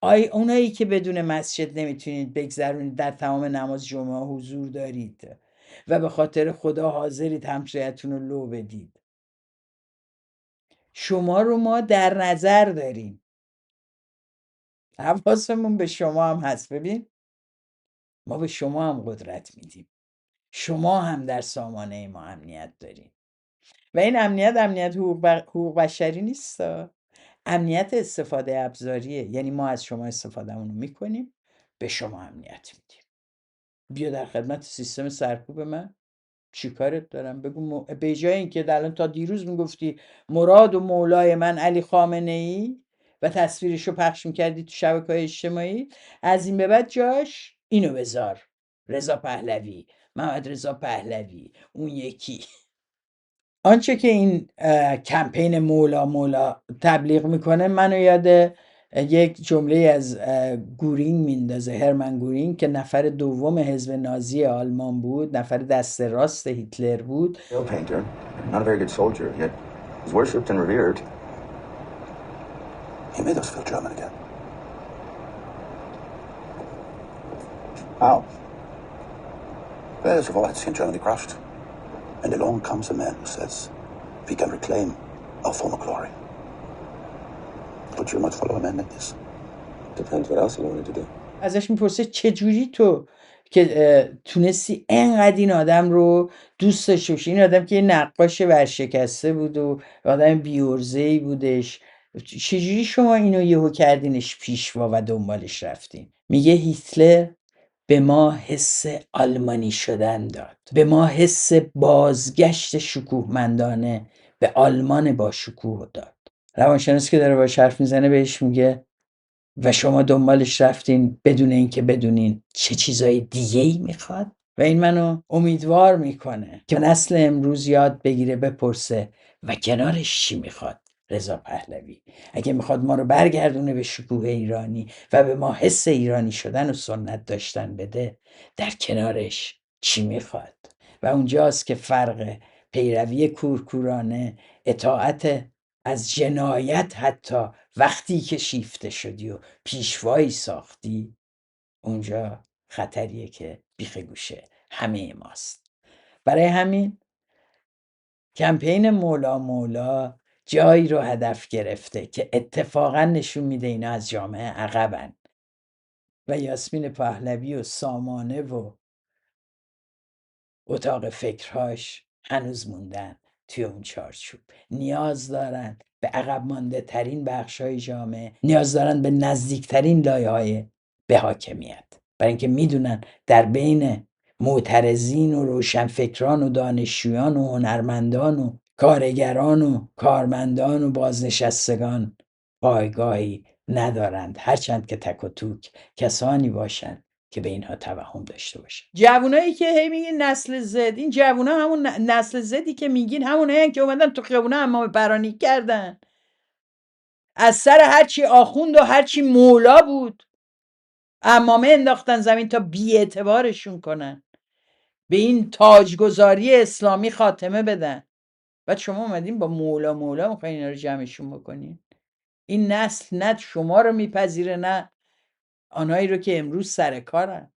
آی اونایی که بدون مسجد نمیتونید بگذرونید، در تمام نماز جمعه حضور دارید و به خاطر خدا حاضرید همسایتون رو لو بدید، شما رو ما در نظر داریم، حواسمون به شما هم هست. ببین ما به شما هم قدرت میدیم، شما هم در سامانه ما امنیت داریم و این امنیت حقوق بشری نیست، امنیت استفاده ابزاریه. یعنی ما از شما استفادهمون رو میکنیم، به شما امنیت میدیم. بیا در خدمت سیستم سرکوب من، چی کارت دارم؟ بگو به جای اینکه الان تا دیروز میگفتی مراد و مولای من علی خامنه ای و تصویرشو پخش میکردی تو شبکه‌های اجتماعی، از این به بعد جاش اینو بذار، رضا پهلوی، محمد رضا پهلوی، اون یکی. آنچه که این کمپین مولا تبلیغ میکنه منو یاد یک جمله از گورینگ میندازه، هرمن گورینگ که نفر دوم حزب نازی آلمان بود، نفر دست راست هیتلر بود. painter, not a very good soldier, yet was worshipped and revered. He made us feel German again. How? First of all, I'd seen Germany crushed. And along comes a man who says, we can reclaim our former glory. Would you not follow a man like this? Depends what else you wanted to do. ازش میپرسه چجوری تو که تونستی انقدر این آدم رو دوست داشته باشی، این آدم که یه نقاش ورشکسته بود و آدم بیورزه‌ای بودش، چجوری شما اینو یهو کردینش پیشوا و دنبالش رفتین؟ میگه هیتلر به ما حس آلمانی شدن داد، به ما حس بازگشت شکوهمندانه به آلمان با شکوه داد. روانشناسی که داره باهاش حرف میزنه بهش میگه و شما دنبالش رفتین بدون اینکه بدونین چه چیزای دیگه‌ای میخواد. و این منو امیدوار میکنه که نسل امروز یاد بگیره بپرسه و کنارش چی میخواد رضا پهلوی. اگه میخواد ما رو برگردونه به شکوه ایرانی و به ما حس ایرانی شدن و سنت داشتن بده، در کنارش چی میخواد؟ و اونجاست که فرق پیروی کورکورانه، اطاعت از جنایت، حتی وقتی که شیفته شدی و پیشوایی ساختی، اونجا خطریه که بیخ گوشه همه ماست. برای همین کمپین مولا جایی رو هدف گرفته که اتفاقا نشون میده اینا از جامعه عقبن و یاسمین پهلوی و سامانه و اتاق فکرهاش هنوز موندن توی اون چارچوب. نیاز دارن به عقب مانده ترین بخش های جامعه، نیاز دارن به نزدیکترین لایه های به حاکمیت، برای اینکه میدونن در بین معترضین و روشنفکران و دانشجویان و هنرمندان و کارگران و کارمندان و بازنشستگان پایگاهی ندارند، هرچند که تک و توک کسانی باشند که به اینها توهم داشته باشند. جوانایی که هی میگین نسل زد، این جوونا همون نسل زدی که میگین همونایی که اومدن تو خیابونا امام پرانی کردن، از سر هرچی آخوند و هرچی مولا بود عمامه انداختن زمین تا بی‌اعتبارشون کنن، به این تاجگذاری اسلامی خاتمه بدن. بعد شما اومدین با مولا میخواین اینا رو جمعشون بکنین. این نسل نه شما رو میپذیره نه آنهایی رو که امروز سر کارن.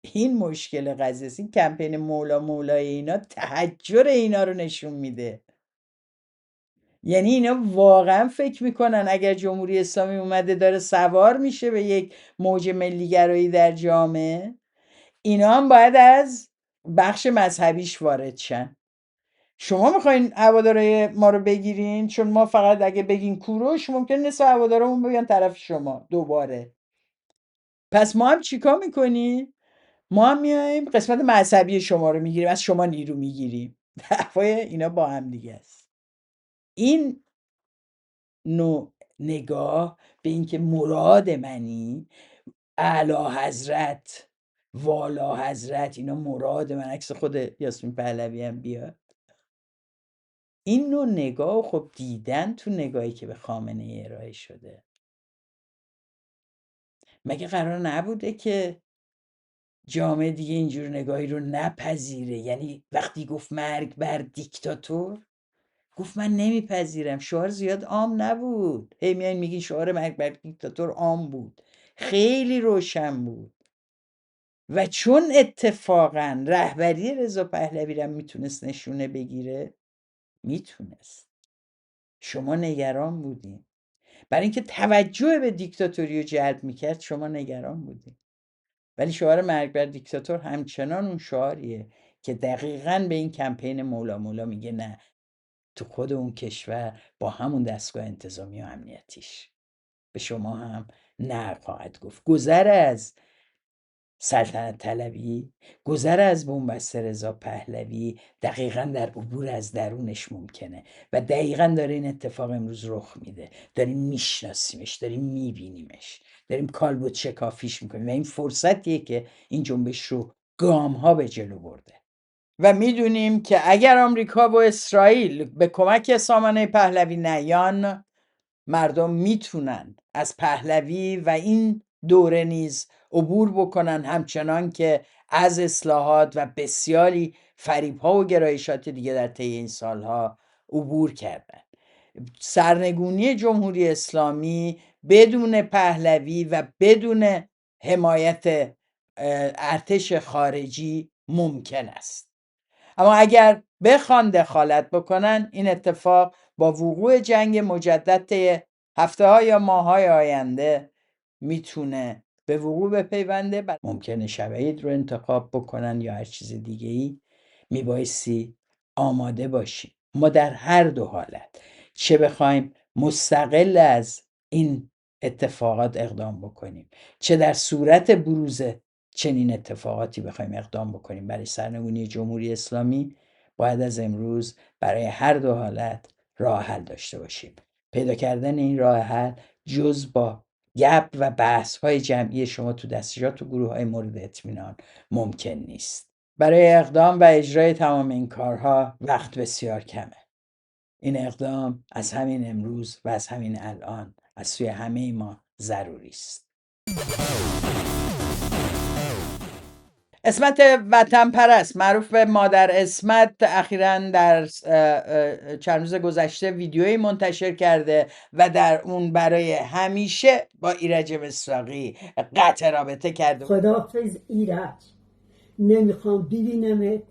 این مشکل قضیه است. این کمپین مولای اینا تحجر اینا رو نشون میده. یعنی اینا واقعا فکر میکنن اگر جمهوری اسلامی اومده داره سوار میشه به یک موج ملیگرایی در جامعه، اینا هم باید از بخش مذهبیش وارد شن. شما میخواین هوادارای ما رو بگیرین، چون ما فقط اگه بگین کوروش ممکن نصف هوادارمون بیان طرف شما دوباره. پس ما هم چیکار میکنیم؟ ما هم میایم قسمت مذهبی شما رو میگیریم، از شما نیرو میگیریم. دعوای اینا با هم دیگه است. این نوع نگاه به اینکه مراد منی، اعلی حضرت، والا حضرت، اینا مراد من، عکس خود یاسمین پهلوی هم بیاد. این نوع نگاه خب دیدن تو نگاهی که به خامنه ارائه شده. مگه قرار نبوده که جامعه دیگه اینجور نگاهی رو نپذیره؟ یعنی وقتی گفت مرگ بر دیکتاتور، گفت من نمیپذیرم. شعار زیاد عام نبود. هی میان میگین شعار مرگ بر دیکتاتور عام بود، خیلی روشن بود. و چون اتفاقا رهبری رضا پهلوی رو میتونست نشونه بگیره، میتونست. شما نگران بودین برای اینکه توجه به دیکتاتوری رو جلب میکرد، شما نگران بودین. ولی شعار مرگ بر دیکتاتور همچنان اون شعاریه که دقیقاً به این کمپین مولا میگه نه، تو خود اون کشور با همون دستگاه انتظامی و امنیتیش به شما هم نه خواهد گفت. گذر از سلطنت طلبی، گذر از بنبست رضا پهلوی دقیقاً در عبور از درونش ممکنه و دقیقاً داره این اتفاق امروز رخ میده. داریم میشناسیمش، داریم میبینیمش، داریم کالبد شکافیش میکنیم و این فرصتیه که این جنبش رو گام ها به جلو برده. و میدونیم که اگر آمریکا و اسرائیل به کمک سامانه پهلوی نیان، مردم میتونن از پهلوی و این دوره نیز عبور بکنن، همچنان که از اصلاحات و بسیاری فریب‌ها و گرایشات دیگه در طی این سالها عبور کردن. سرنگونی جمهوری اسلامی بدون پهلوی و بدون حمایت ارتش خارجی ممکن است. اما اگر بخوان دخالت بکنن، این اتفاق با وقوع جنگ مجدد طی هفته‌ها یا ماه‌های آینده میتونه به وقوع بپیونده. ممکنه شب عید رو انتخاب بکنن یا هر چیز دیگه‌ای. میبایستی آماده باشیم. ما در هر دو حالت، چه بخوایم مستقل از این اتفاقات اقدام بکنیم، چه در صورت بروز چنین اتفاقاتی بخوایم اقدام بکنیم برای سرنگونی جمهوری اسلامی، باید از امروز برای هر دو حالت راه حل داشته باشیم. پیدا کردن این راه حل جز با گپ و بحث های جمعی شما تو دستجات و گروه های مورد اطمینان ممکن نیست. برای اقدام و اجرای تمام این کارها وقت بسیار کمه. این اقدام از همین امروز و از همین الان از سوی همه ما ضروری است. اسمت وطن پرست معروف به مادر اسمت اخیراً در چند روز گذشته ویدیویی منتشر کرده و در اون برای همیشه با ایرج مصداقی قطع رابطه کرده. خداحافظ ایرج، نمیخوام ببینمت،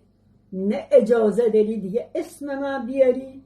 نه اجازه داری دیگه اسم من بیاری،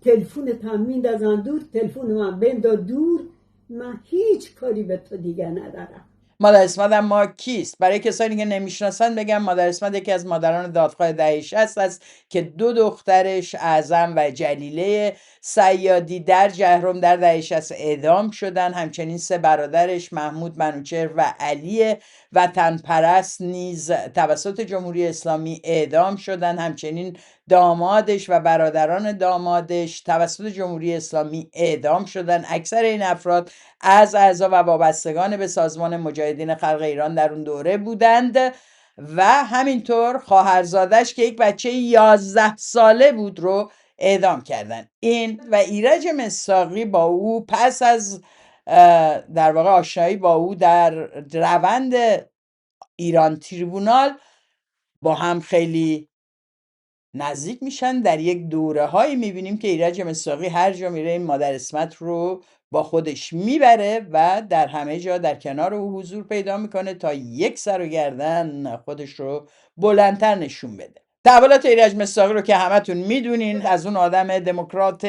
تلفونت هم میندازن دور، تلفون من بندا دور، من هیچ کاری به تو دیگه ندارم. مادر اسمت ما کیست؟ برای کسانی که نمیشناسن بگم مادر اسمت یکی از مادران دادخواه دهه 60 است که دو دخترش اعظم و جلیله صیادی در جهرم در دهه 60 اعدام شدن. همچنین سه برادرش محمود، منوچهر و علیه وطن پرست نیز توسط جمهوری اسلامی اعدام شدند. همچنین دامادش و برادران دامادش توسط جمهوری اسلامی اعدام شدند. اکثر این افراد از اعضا و وابستگان به سازمان مجاهدین خلق ایران در اون دوره بودند و همینطور خواهرزادش که یک بچه 11 ساله بود رو اعدام کردن. این و ایرج مصداقی با او پس از در واقع آشنایی با او در روند ایران تریبونال با هم خیلی نزدیک میشن. در یک دوره هایی میبینیم که ایرج مصداقی هر جا میره این مادر اسمت رو با خودش میبره و در همه جا در کنار او حضور پیدا میکنه تا یک سر و گردن خودش رو بلندتر نشون بده. تحولات ایرج مصداقی رو که همتون میدونین، از اون آدم دموکرات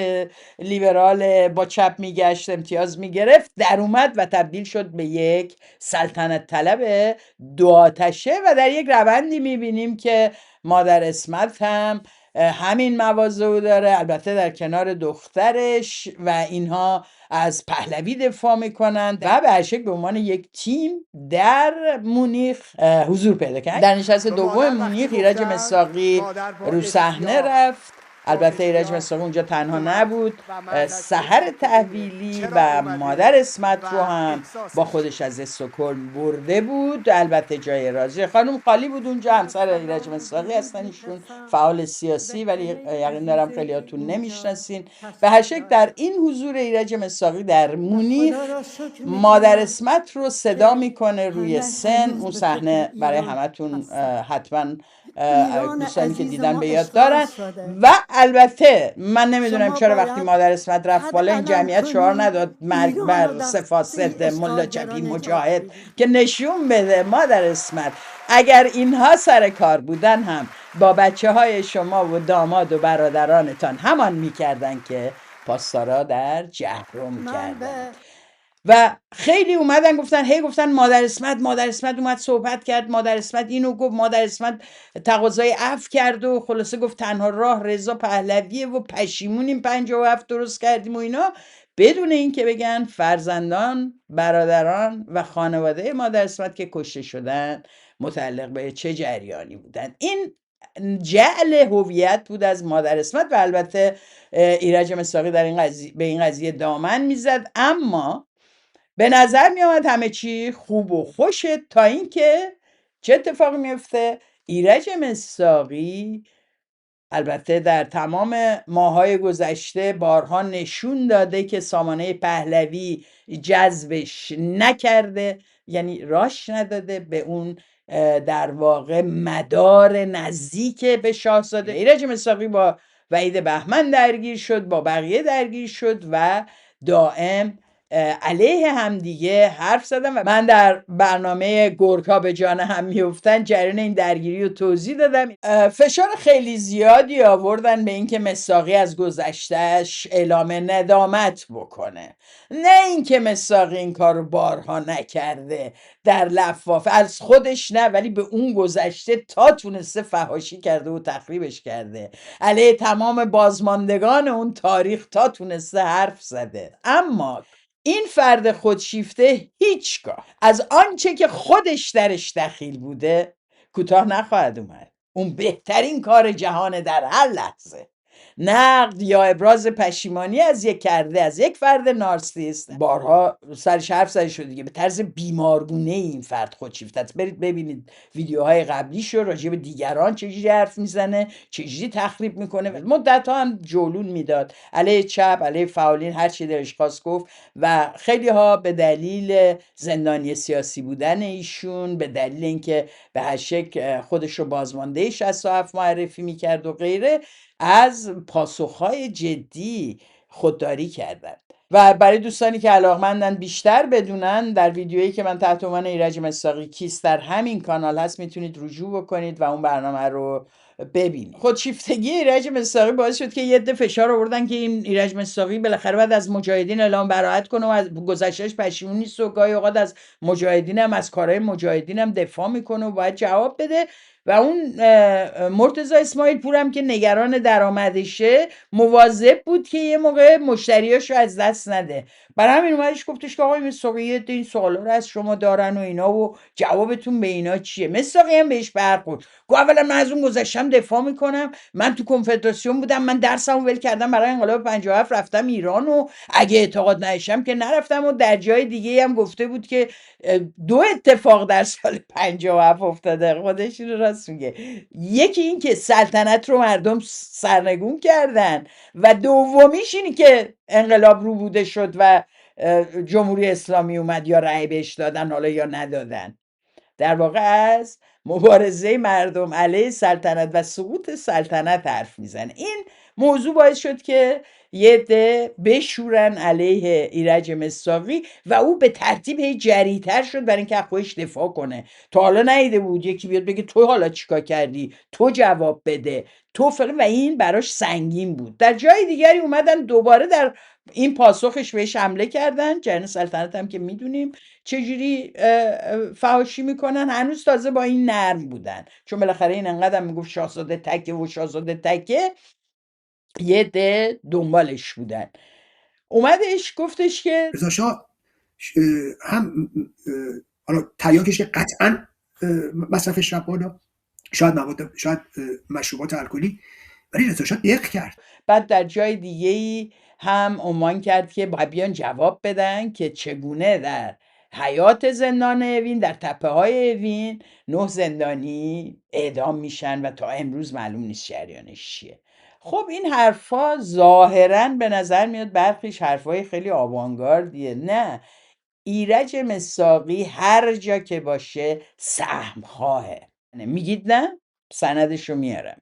لیبرال با چپ میگشت، امتیاز میگرفت، در اومد و تبدیل شد به یک سلطنت طلب دو آتشه و در یک روندی میبینیم که مادر اسمت هم همین مواضع داره، البته در کنار دخترش، و اینها از پهلوی دفاع میکنند و به هر شکل به عنوان یک تیم در مونیخ حضور پیدا کرد. در نشست دوم مونیخ ایرج مصداقی رو صحنه رفت. البته ایرج مصداقی اونجا تنها نبود، سحر تحویلی و مادر اسمت رو هم با خودش از استکهلم برده بود. البته جای راضی خانم خالی بود اونجا، همسر ایرج مصداقی هستن، ایشون فعال سیاسی، ولی یقین دارم خیلیاتون نمیشناسین. به هر شکل در این حضور ایرج مصداقی در مونیخ مادر اسمت رو صدا میکنه روی سن. اون صحنه برای همتون حتما دوستانی که دیدن به یاد دارن. و البته من نمیدونم چرا وقتی مادر اسمت رفت بالا این جمعیت شعار نداد مرگ بر سفاسد ملا چپی مجاهد که نشون بده مادر اسمت اگر اینها سر کار بودن هم با بچه های شما و داماد و برادرانتان همان میکردن که پاسدارا در جهرم کردن. و خیلی اومدن گفتن مادر اسمت اومد صحبت کرد، مادر اسمت اینو گفت، مادر اسمت تقاضای عفو کرد و خلاصه گفت تنها راه رضا پهلویه و پشیمونیم 57 درست کردیم و اینا، بدون این که بگن فرزندان، برادران و خانواده مادر اسمت که کشته شدن متعلق به چه جریانی بودن. این جعل هویت بود از مادر اسمت و البته ایرج مصداقی در به این قضیه دامن میزد، اما به نظر می آمد همه چی خوب و خوشه تا اینکه چه اتفاقی میفته. ایرج مصداقی البته در تمام ماهای گذشته بارها نشون داده که سامانه پهلوی جذبش نکرده، یعنی راش نداده به اون در واقع مدار نزدیک به شاهزاده. ایرج مصداقی با وحید بهمن درگیر شد، با بقیه درگیر شد و دائم علیه همدیگه حرف زدم و من در برنامه گرگ‌ها به جان هم میافتن جریان این درگیری رو توضیح دادم. فشار خیلی زیادی آوردن به اینکه مصداقی از گذشتهش اعلام ندامت بکنه، نه اینکه مصداقی این کار رو بارها نکرده در لفافه از خودش، نه، ولی به اون گذشته تا تونسته فحاشی کرده و تخریبش کرده، علیه تمام بازماندگان اون تاریخ تا تونسته حرف زده. اما این فرد خودشیفته هیچگاه از آنچه که خودش درش دخیل بوده کوتاه نخواهد اومد. اون بهترین کار جهان در هر لحظه. نقد یا ابراز پشیمانی از یک فرد نارسیست بارها سرش حرف زده شده دیگه، به طرز بیمارگونه این فرد خودشیفته است. برید ببینید ویدیوهای قبلیشو راجع به دیگران چجوری حرف میزنه، چجوری تخریب میکنه. مدت‌ها هم جولون میداد علیه چپ، علیه فعالین، هر چی دلش خواست گفت و خیلی ها به دلیل زندانی سیاسی بودن ایشون، به دلیل اینکه به هر شکل خودش رو بازمانده 67 معرفی میکرد و غیره، از پاسخهای جدی خودداری کردند. و برای دوستانی که علاقمندن بیشتر بدونن، در ویدیویی که من تحت عنوان ایرج مصداقی کیست در همین کانال هست میتونید رجوع بکنید و اون برنامه رو ببینید. خودشیفتگی ایرج مصداقی باعث شد که یه عده فشار آوردن که این ایرج مصداقی بالاخره باید از مجاهدین اعلام براءت کنه و از گذشتهش پشیمون نیست و گاهی اوقات از مجاهدین هم از کارهای مجاهدین هم دفاع میکنه و باید جواب بده. و اون مرتضی اسماعیل پور هم که نگران درآمدشه مواظب بود که یه موقع مشتریاشو از دست نده. برای همین اومدش گفتش که آقای مصداقی این سوالا رو از شما دارن و اینا و جوابتون به اینا چیه. مصداقی هم بهش برخورد، گفت اولا من از اون گذشتم دفاع میکنم، من تو کنفدراسیون بودم، من درسمو ول کردم برای انقلاب 57 رفتم ایران و اگه اعتقاد نشم که نرفتم. و در جای دیگه هم گفته بود که 2 اتفاق در سال 57 افتاده، خودش رو راست میگه. یکی این که سلطنت رو مردم سرنگون کردن و دومیش اینی که انقلاب رو بوده شد و جمهوری اسلامی اومد، یا رأی بهش دادن حالا یا ندادن. در واقع از مبارزه مردم علیه سلطنت و سقوط سلطنت حرف میزنه. این موضوع باعث شد که یه عده بشورن علیه ایرج مصداقی و او به ترتیب هی جری‌تر شد برای اینکه از خودش دفاع کنه. تا حالا ندیده بود یکی بیاد بگه تو حالا چیکار کردی، تو جواب بده، تو فلان، و این براش سنگین بود. در جای دیگری اومدن دوباره در این پاسخش بهش حمله کردن. جریان سلطنت هم که میدونیم چجوری فحاشی میکنن، هنوز تازه با این نرم بودن، چون بالاخره این انقدر میگفت شاهزاده تکه و شاهزاده تکه، یه ده دنبالش بودن. اومدش گفتش که رضا شاه هم حالا تریاکش که قطعا مصرفش رفت بالا، شاید مشروبات الکلی، ولی رضا شاه دق کرد. بعد در جای دیگه‌ای هم عنوان کرد که باید بیان جواب بدن که چگونه در حیات زندان اوین، در تپه های اوین 9 زندانی اعدام میشن و تا امروز معلوم نیست جریانش چیه. خب این حرفا ظاهراً به نظر میاد برخیش حرفای خیلی آوانگاردیه. نه، ایرج مصداقی هر جا که باشه سهم خواهه. میگید نه؟ سندشو میارم.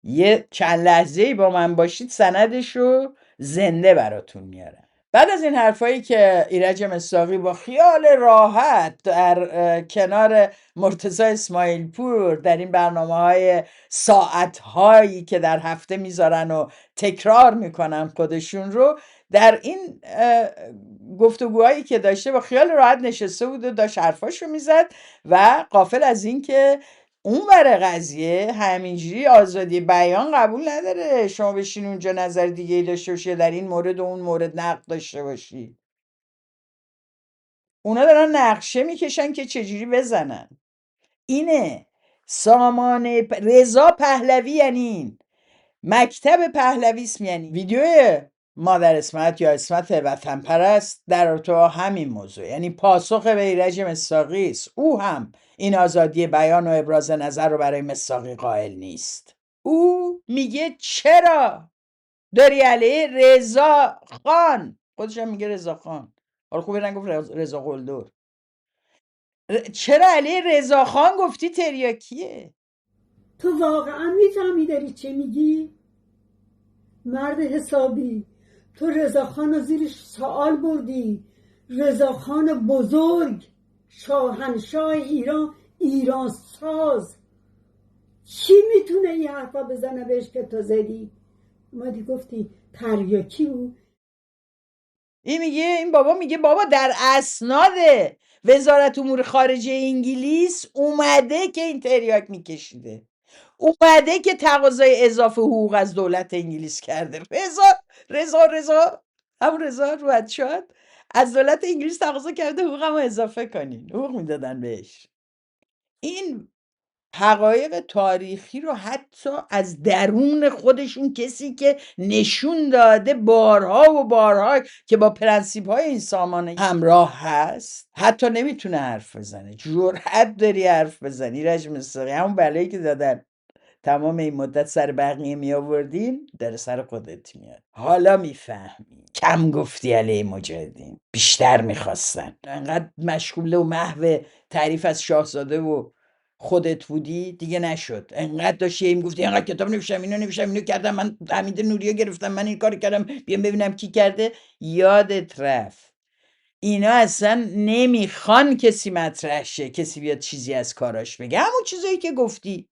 یه چند لحظه‌ای با من باشید سندشو زنده براتون میارم. بعد از این حرفایی که ایرج مصداقی با خیال راحت در کنار مرتضی اسماعیل پور در این برنامه‌های ساعت‌هایی که در هفته میذارن و تکرار میکنن خودشون رو، در این گفتگوهایی که داشته با خیال راحت نشسته بود و داشت حرفاشو میزد و غافل از این که اون ور قضیه همینجوری آزادی بیان قبول نداره شما بشین اونجا نظر دیگه ای داشته باشی، در این مورد و اون مورد نقد داشته باشی. اونا دارن نقشه میکشن که چجوری بزنن. اینه سامان رضا پهلوی، یعنی این مکتب پهلویسم، یعنی ویدیو مادر اسمت یا اسمت وطن پرست در تو همین موضوع، یعنی پاسخ به ایرج مصداقی است. او هم این آزادی بیان و ابراز نظر رو برای مصداقی قائل نیست. او میگه چرا داری علیه رضا خان، خودش هم میگه رضا خان، حالا خوبه نگفت رضا قلدر، چرا علیه رضا خان گفتی تریاکیه؟ تو واقعا میفهمی داری چه میگی؟ مرد حسابی، تو رضاخان رو زیر سوال بردی. رضاخان بزرگ، شاهنشاه ایران، ایران ساز، کی میتونه این حرفا بزنه بهش که تو زدی؟ اومدی گفتی تریاکی بود. این بابا میگه بابا در اسناد وزارت امور خارجه انگلیس اومده که این تریاک میکشیده، اومده که تقاضای اضافه حقوق از دولت انگلیس کرده. رضا همون رضا روحت شد از دولت انگلیس تقاضا کرده حقوقمو اضافه کنین، حقوق میدادن بهش. این حقایق تاریخی رو حتی از درون خودشون کسی که نشون داده بارها و بارها که با پرنسیپ های این سامانه همراه هست حتی نمیتونه حرف بزنه. جرأت داری حرف بزنی ایرج مصداقی؟ همون بلایی که دادن تمام این مدت سر بقیه می آوردین داره سر خودت میاد. حالا میفهمی کم گفتی علیه مجاهدین، بیشتر میخواستن. انقدر مشغول و محو تعریف از شاهزاده و خودت بودی دیگه نشد. انقدر داشتی میگفتی انقدر کتاب نوشتم، اینو کردم، من حمید نوریو گرفتم، من این کار کردم، بیام ببینم کی کرده. یادت رفت اینا اصلا نمیخوان کسی مطرح شه، کسی بیاد چیزی از کاراش بگه. همون چیزایی که گفتی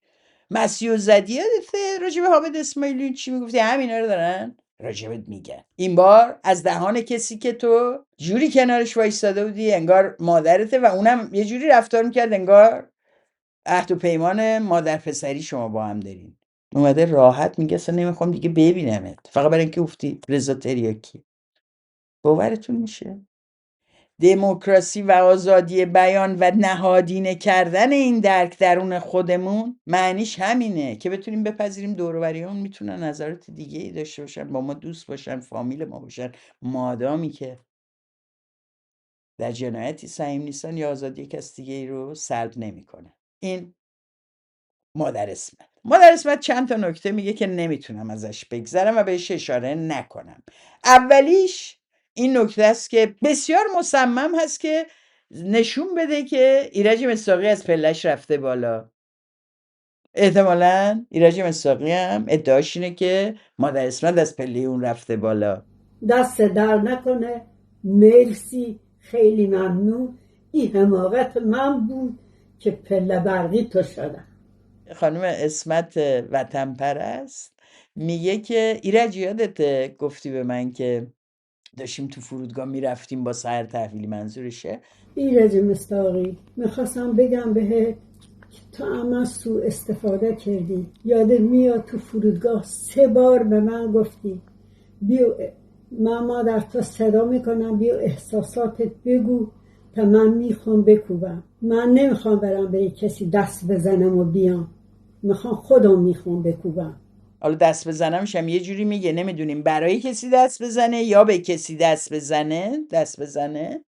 مسیح زدی یادته راجب حامد اسماعیلی چی میگفتی، همینا رو دارن راجبت میگن. این بار از دهان کسی که تو جوری کنارش وایستاده بودی انگار مادرته و اونم یه جوری رفتار میکرد انگار عهد و پیمان مادر پسری شما با هم دارین. اومده راحت میگه اصلا نمیخوام دیگه ببینمت، فقط برای اینکه گفتی رضا تریاکی. باورتون میشه؟ دموکراسی و آزادی بیان و نهادینه کردن این درک درون خودمون معنیش همینه که بتونیم بپذیریم دور و بریامون میتونن نظرات دیگه ای داشته باشن، با ما دوست باشن، فامیل ما باشن، مادامی که در جنایتی سهیم نیستن یا آزادی کس دیگه ای رو سلب نمیکنه. این مادر اسمت چند تا نکته میگه که نمیتونم ازش بگذرم و بهش اشاره نکنم. اولیش این نکته است که بسیار مصمم هست که نشون بده که ایرج مصداقی از پلش رفته بالا. احتمالاً ایرج مصداقی هم ادعاش اینه که مادر اسمت از پله اون رفته بالا. دست در نکنه، مرسی، خیلی ممنون. این حماقت من بود که پله برقی تو شدم. خانم اسمت وطن پرست میگه که ایرج یادته گفتی به من که داشتیم تو فرودگاه میرفتیم با سر تحویلی، منظورشه ایرج مصداقی، میخواستم بگم بهت که تو اما سوء استفاده کردی. یادت میاد تو فرودگاه 3 بار به من گفتی بیو من مادر تو صدا میکنم، بیو احساساتت بگو تا من میخوام بکوبم. من نمیخوام برم به کسی دست بزنم و بیام، میخوام خودم میخوام بکوبم. حالا دست بزنمش هم یه جوری میگه نمیدونیم برای کسی دست بزنه یا به کسی دست بزنه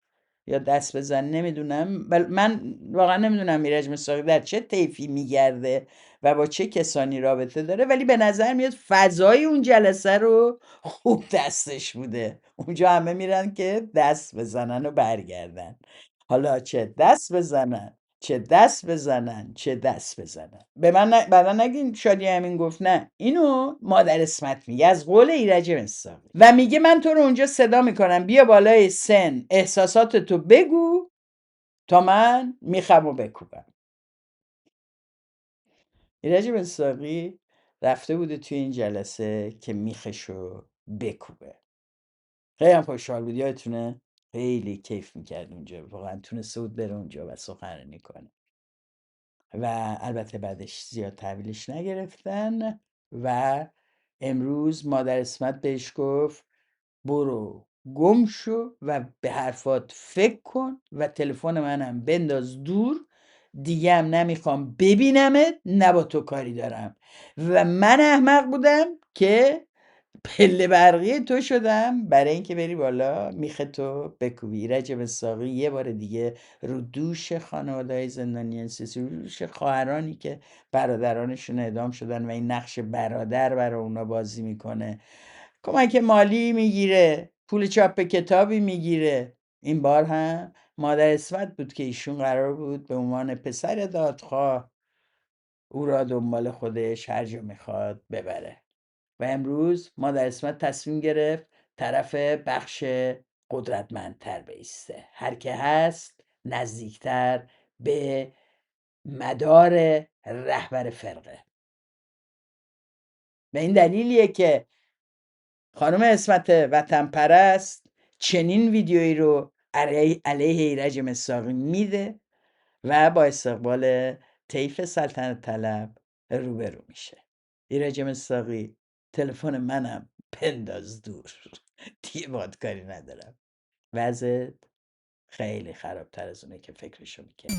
یا دست بزنه، نمیدونم. من واقعا نمیدونم ایرج مصداقی در چه طیفی میگرده و با چه کسانی رابطه داره، ولی به نظر میاد فضای اون جلسه رو خوب دستش بوده. اونجا همه میرن که دست بزنن و برگردن. حالا چه دست بزنن چه دست بزنن. به من بعدا نگین شادی همین گفت، نه، اینو مادر اسمت میگه از قول ایرج مصداقی و میگه من تو رو اونجا صدا میکنم بیا بالای سن احساساتتو بگو تا من میخمو بکوبم. ایرج مصداقی رفته بوده توی این جلسه که میخشو بکوبه. خیلی هم خوشحال بود، یادتونه خیلی کیف میکرد اونجا، واقعا تونسته بود بره اونجا و سخنرانی کنه و البته بعدش زیاد تحویلش نگرفتن و امروز مادر اسمت بهش گفت برو گم شو و به حرفات فکر کن و تلفن منم بنداز دور، دیگه هم نمیخوام ببینمت، نه با تو کاری دارم. و من احمق بودم که پله برقی تو شدم برای اینکه بری بالا میخه تو بکوبی. ایرج مصداقی یه بار دیگه رو دوش خانواده‌های زندانیان سیاسی، رو دوش خواهرانی که برادرانشون اعدام شدن و این نقش برادر برای اونا بازی میکنه، کمک مالی میگیره، پول چاپ کتابی میگیره. این بار هم مادر اسمت بود که ایشون قرار بود به عنوان پسر دادخواه او را دنبال خودش هر جا میخواد ببره و امروز مادر اسمت تصمیم گرفت طرف بخش قدرتمندتر بیسته، هر که هست نزدیکتر به مدار رهبر فرقه. به این دلیلیه که خانم اسمت وطن پرست چنین ویدیویی رو علیه ایرج مصداقی میده و با استقبال طیف سلطنت طلب روبرو میشه. ایرج مصداقی تلفن منم بنداز دور، دیگه باهات کاری ندارم. وضعت خیلی خرابتر از اونه که فکرشو میکنی.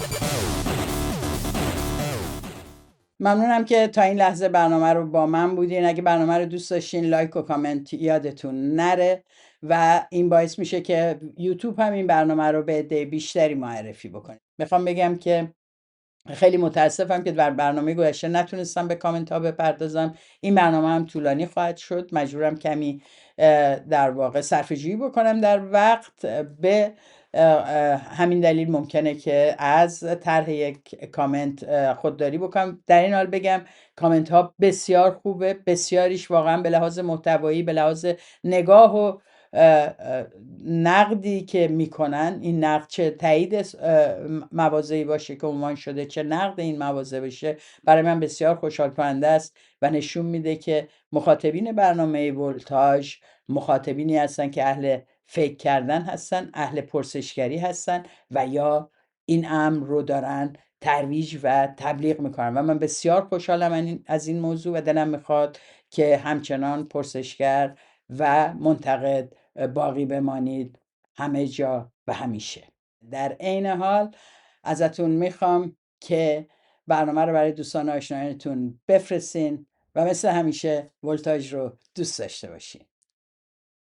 ممنونم که تا این لحظه برنامه رو با من بودین. اگه برنامه رو دوست داشتین لایک و کامنت یادتون نره و این باعث میشه که یوتیوب هم این برنامه رو به عده بیشتری معرفی بکنه. میخوام بگم که خیلی متاسفم که در برنامه گذشته نتونستم به کامنت ها بپردازم. این برنامه هم طولانی خواهد شد، مجبورم کمی در واقع صرفه‌جویی بکنم در وقت. به همین دلیل ممکنه که از طرح یک کامنت خودداری بکنم. در این حال بگم کامنت ها بسیار خوبه، بسیاریش واقعا به لحاظ محتوایی، به لحاظ نگاه و نقدی که میکنن، این نقد چه تایید مواضعی باشه که عنوان شده، چه نقد این مواضع بشه، برای من بسیار خوشحال کننده است و نشون میده که مخاطبین برنامه ولتاژ مخاطبینی هستن که اهل فکر کردن هستن، اهل پرسشگری هستن و یا این امر رو دارن ترویج و تبلیغ میکنم و من بسیار خوشحالم از این موضوع و دلم میخواد که همچنان پرسشگر و منتقد باقی بمانید همه جا و همیشه. در عین حال ازتون میخوام که برنامه رو برای دوستان آشنایانتون بفرستین و مثل همیشه ولتاژ رو دوست داشته باشین.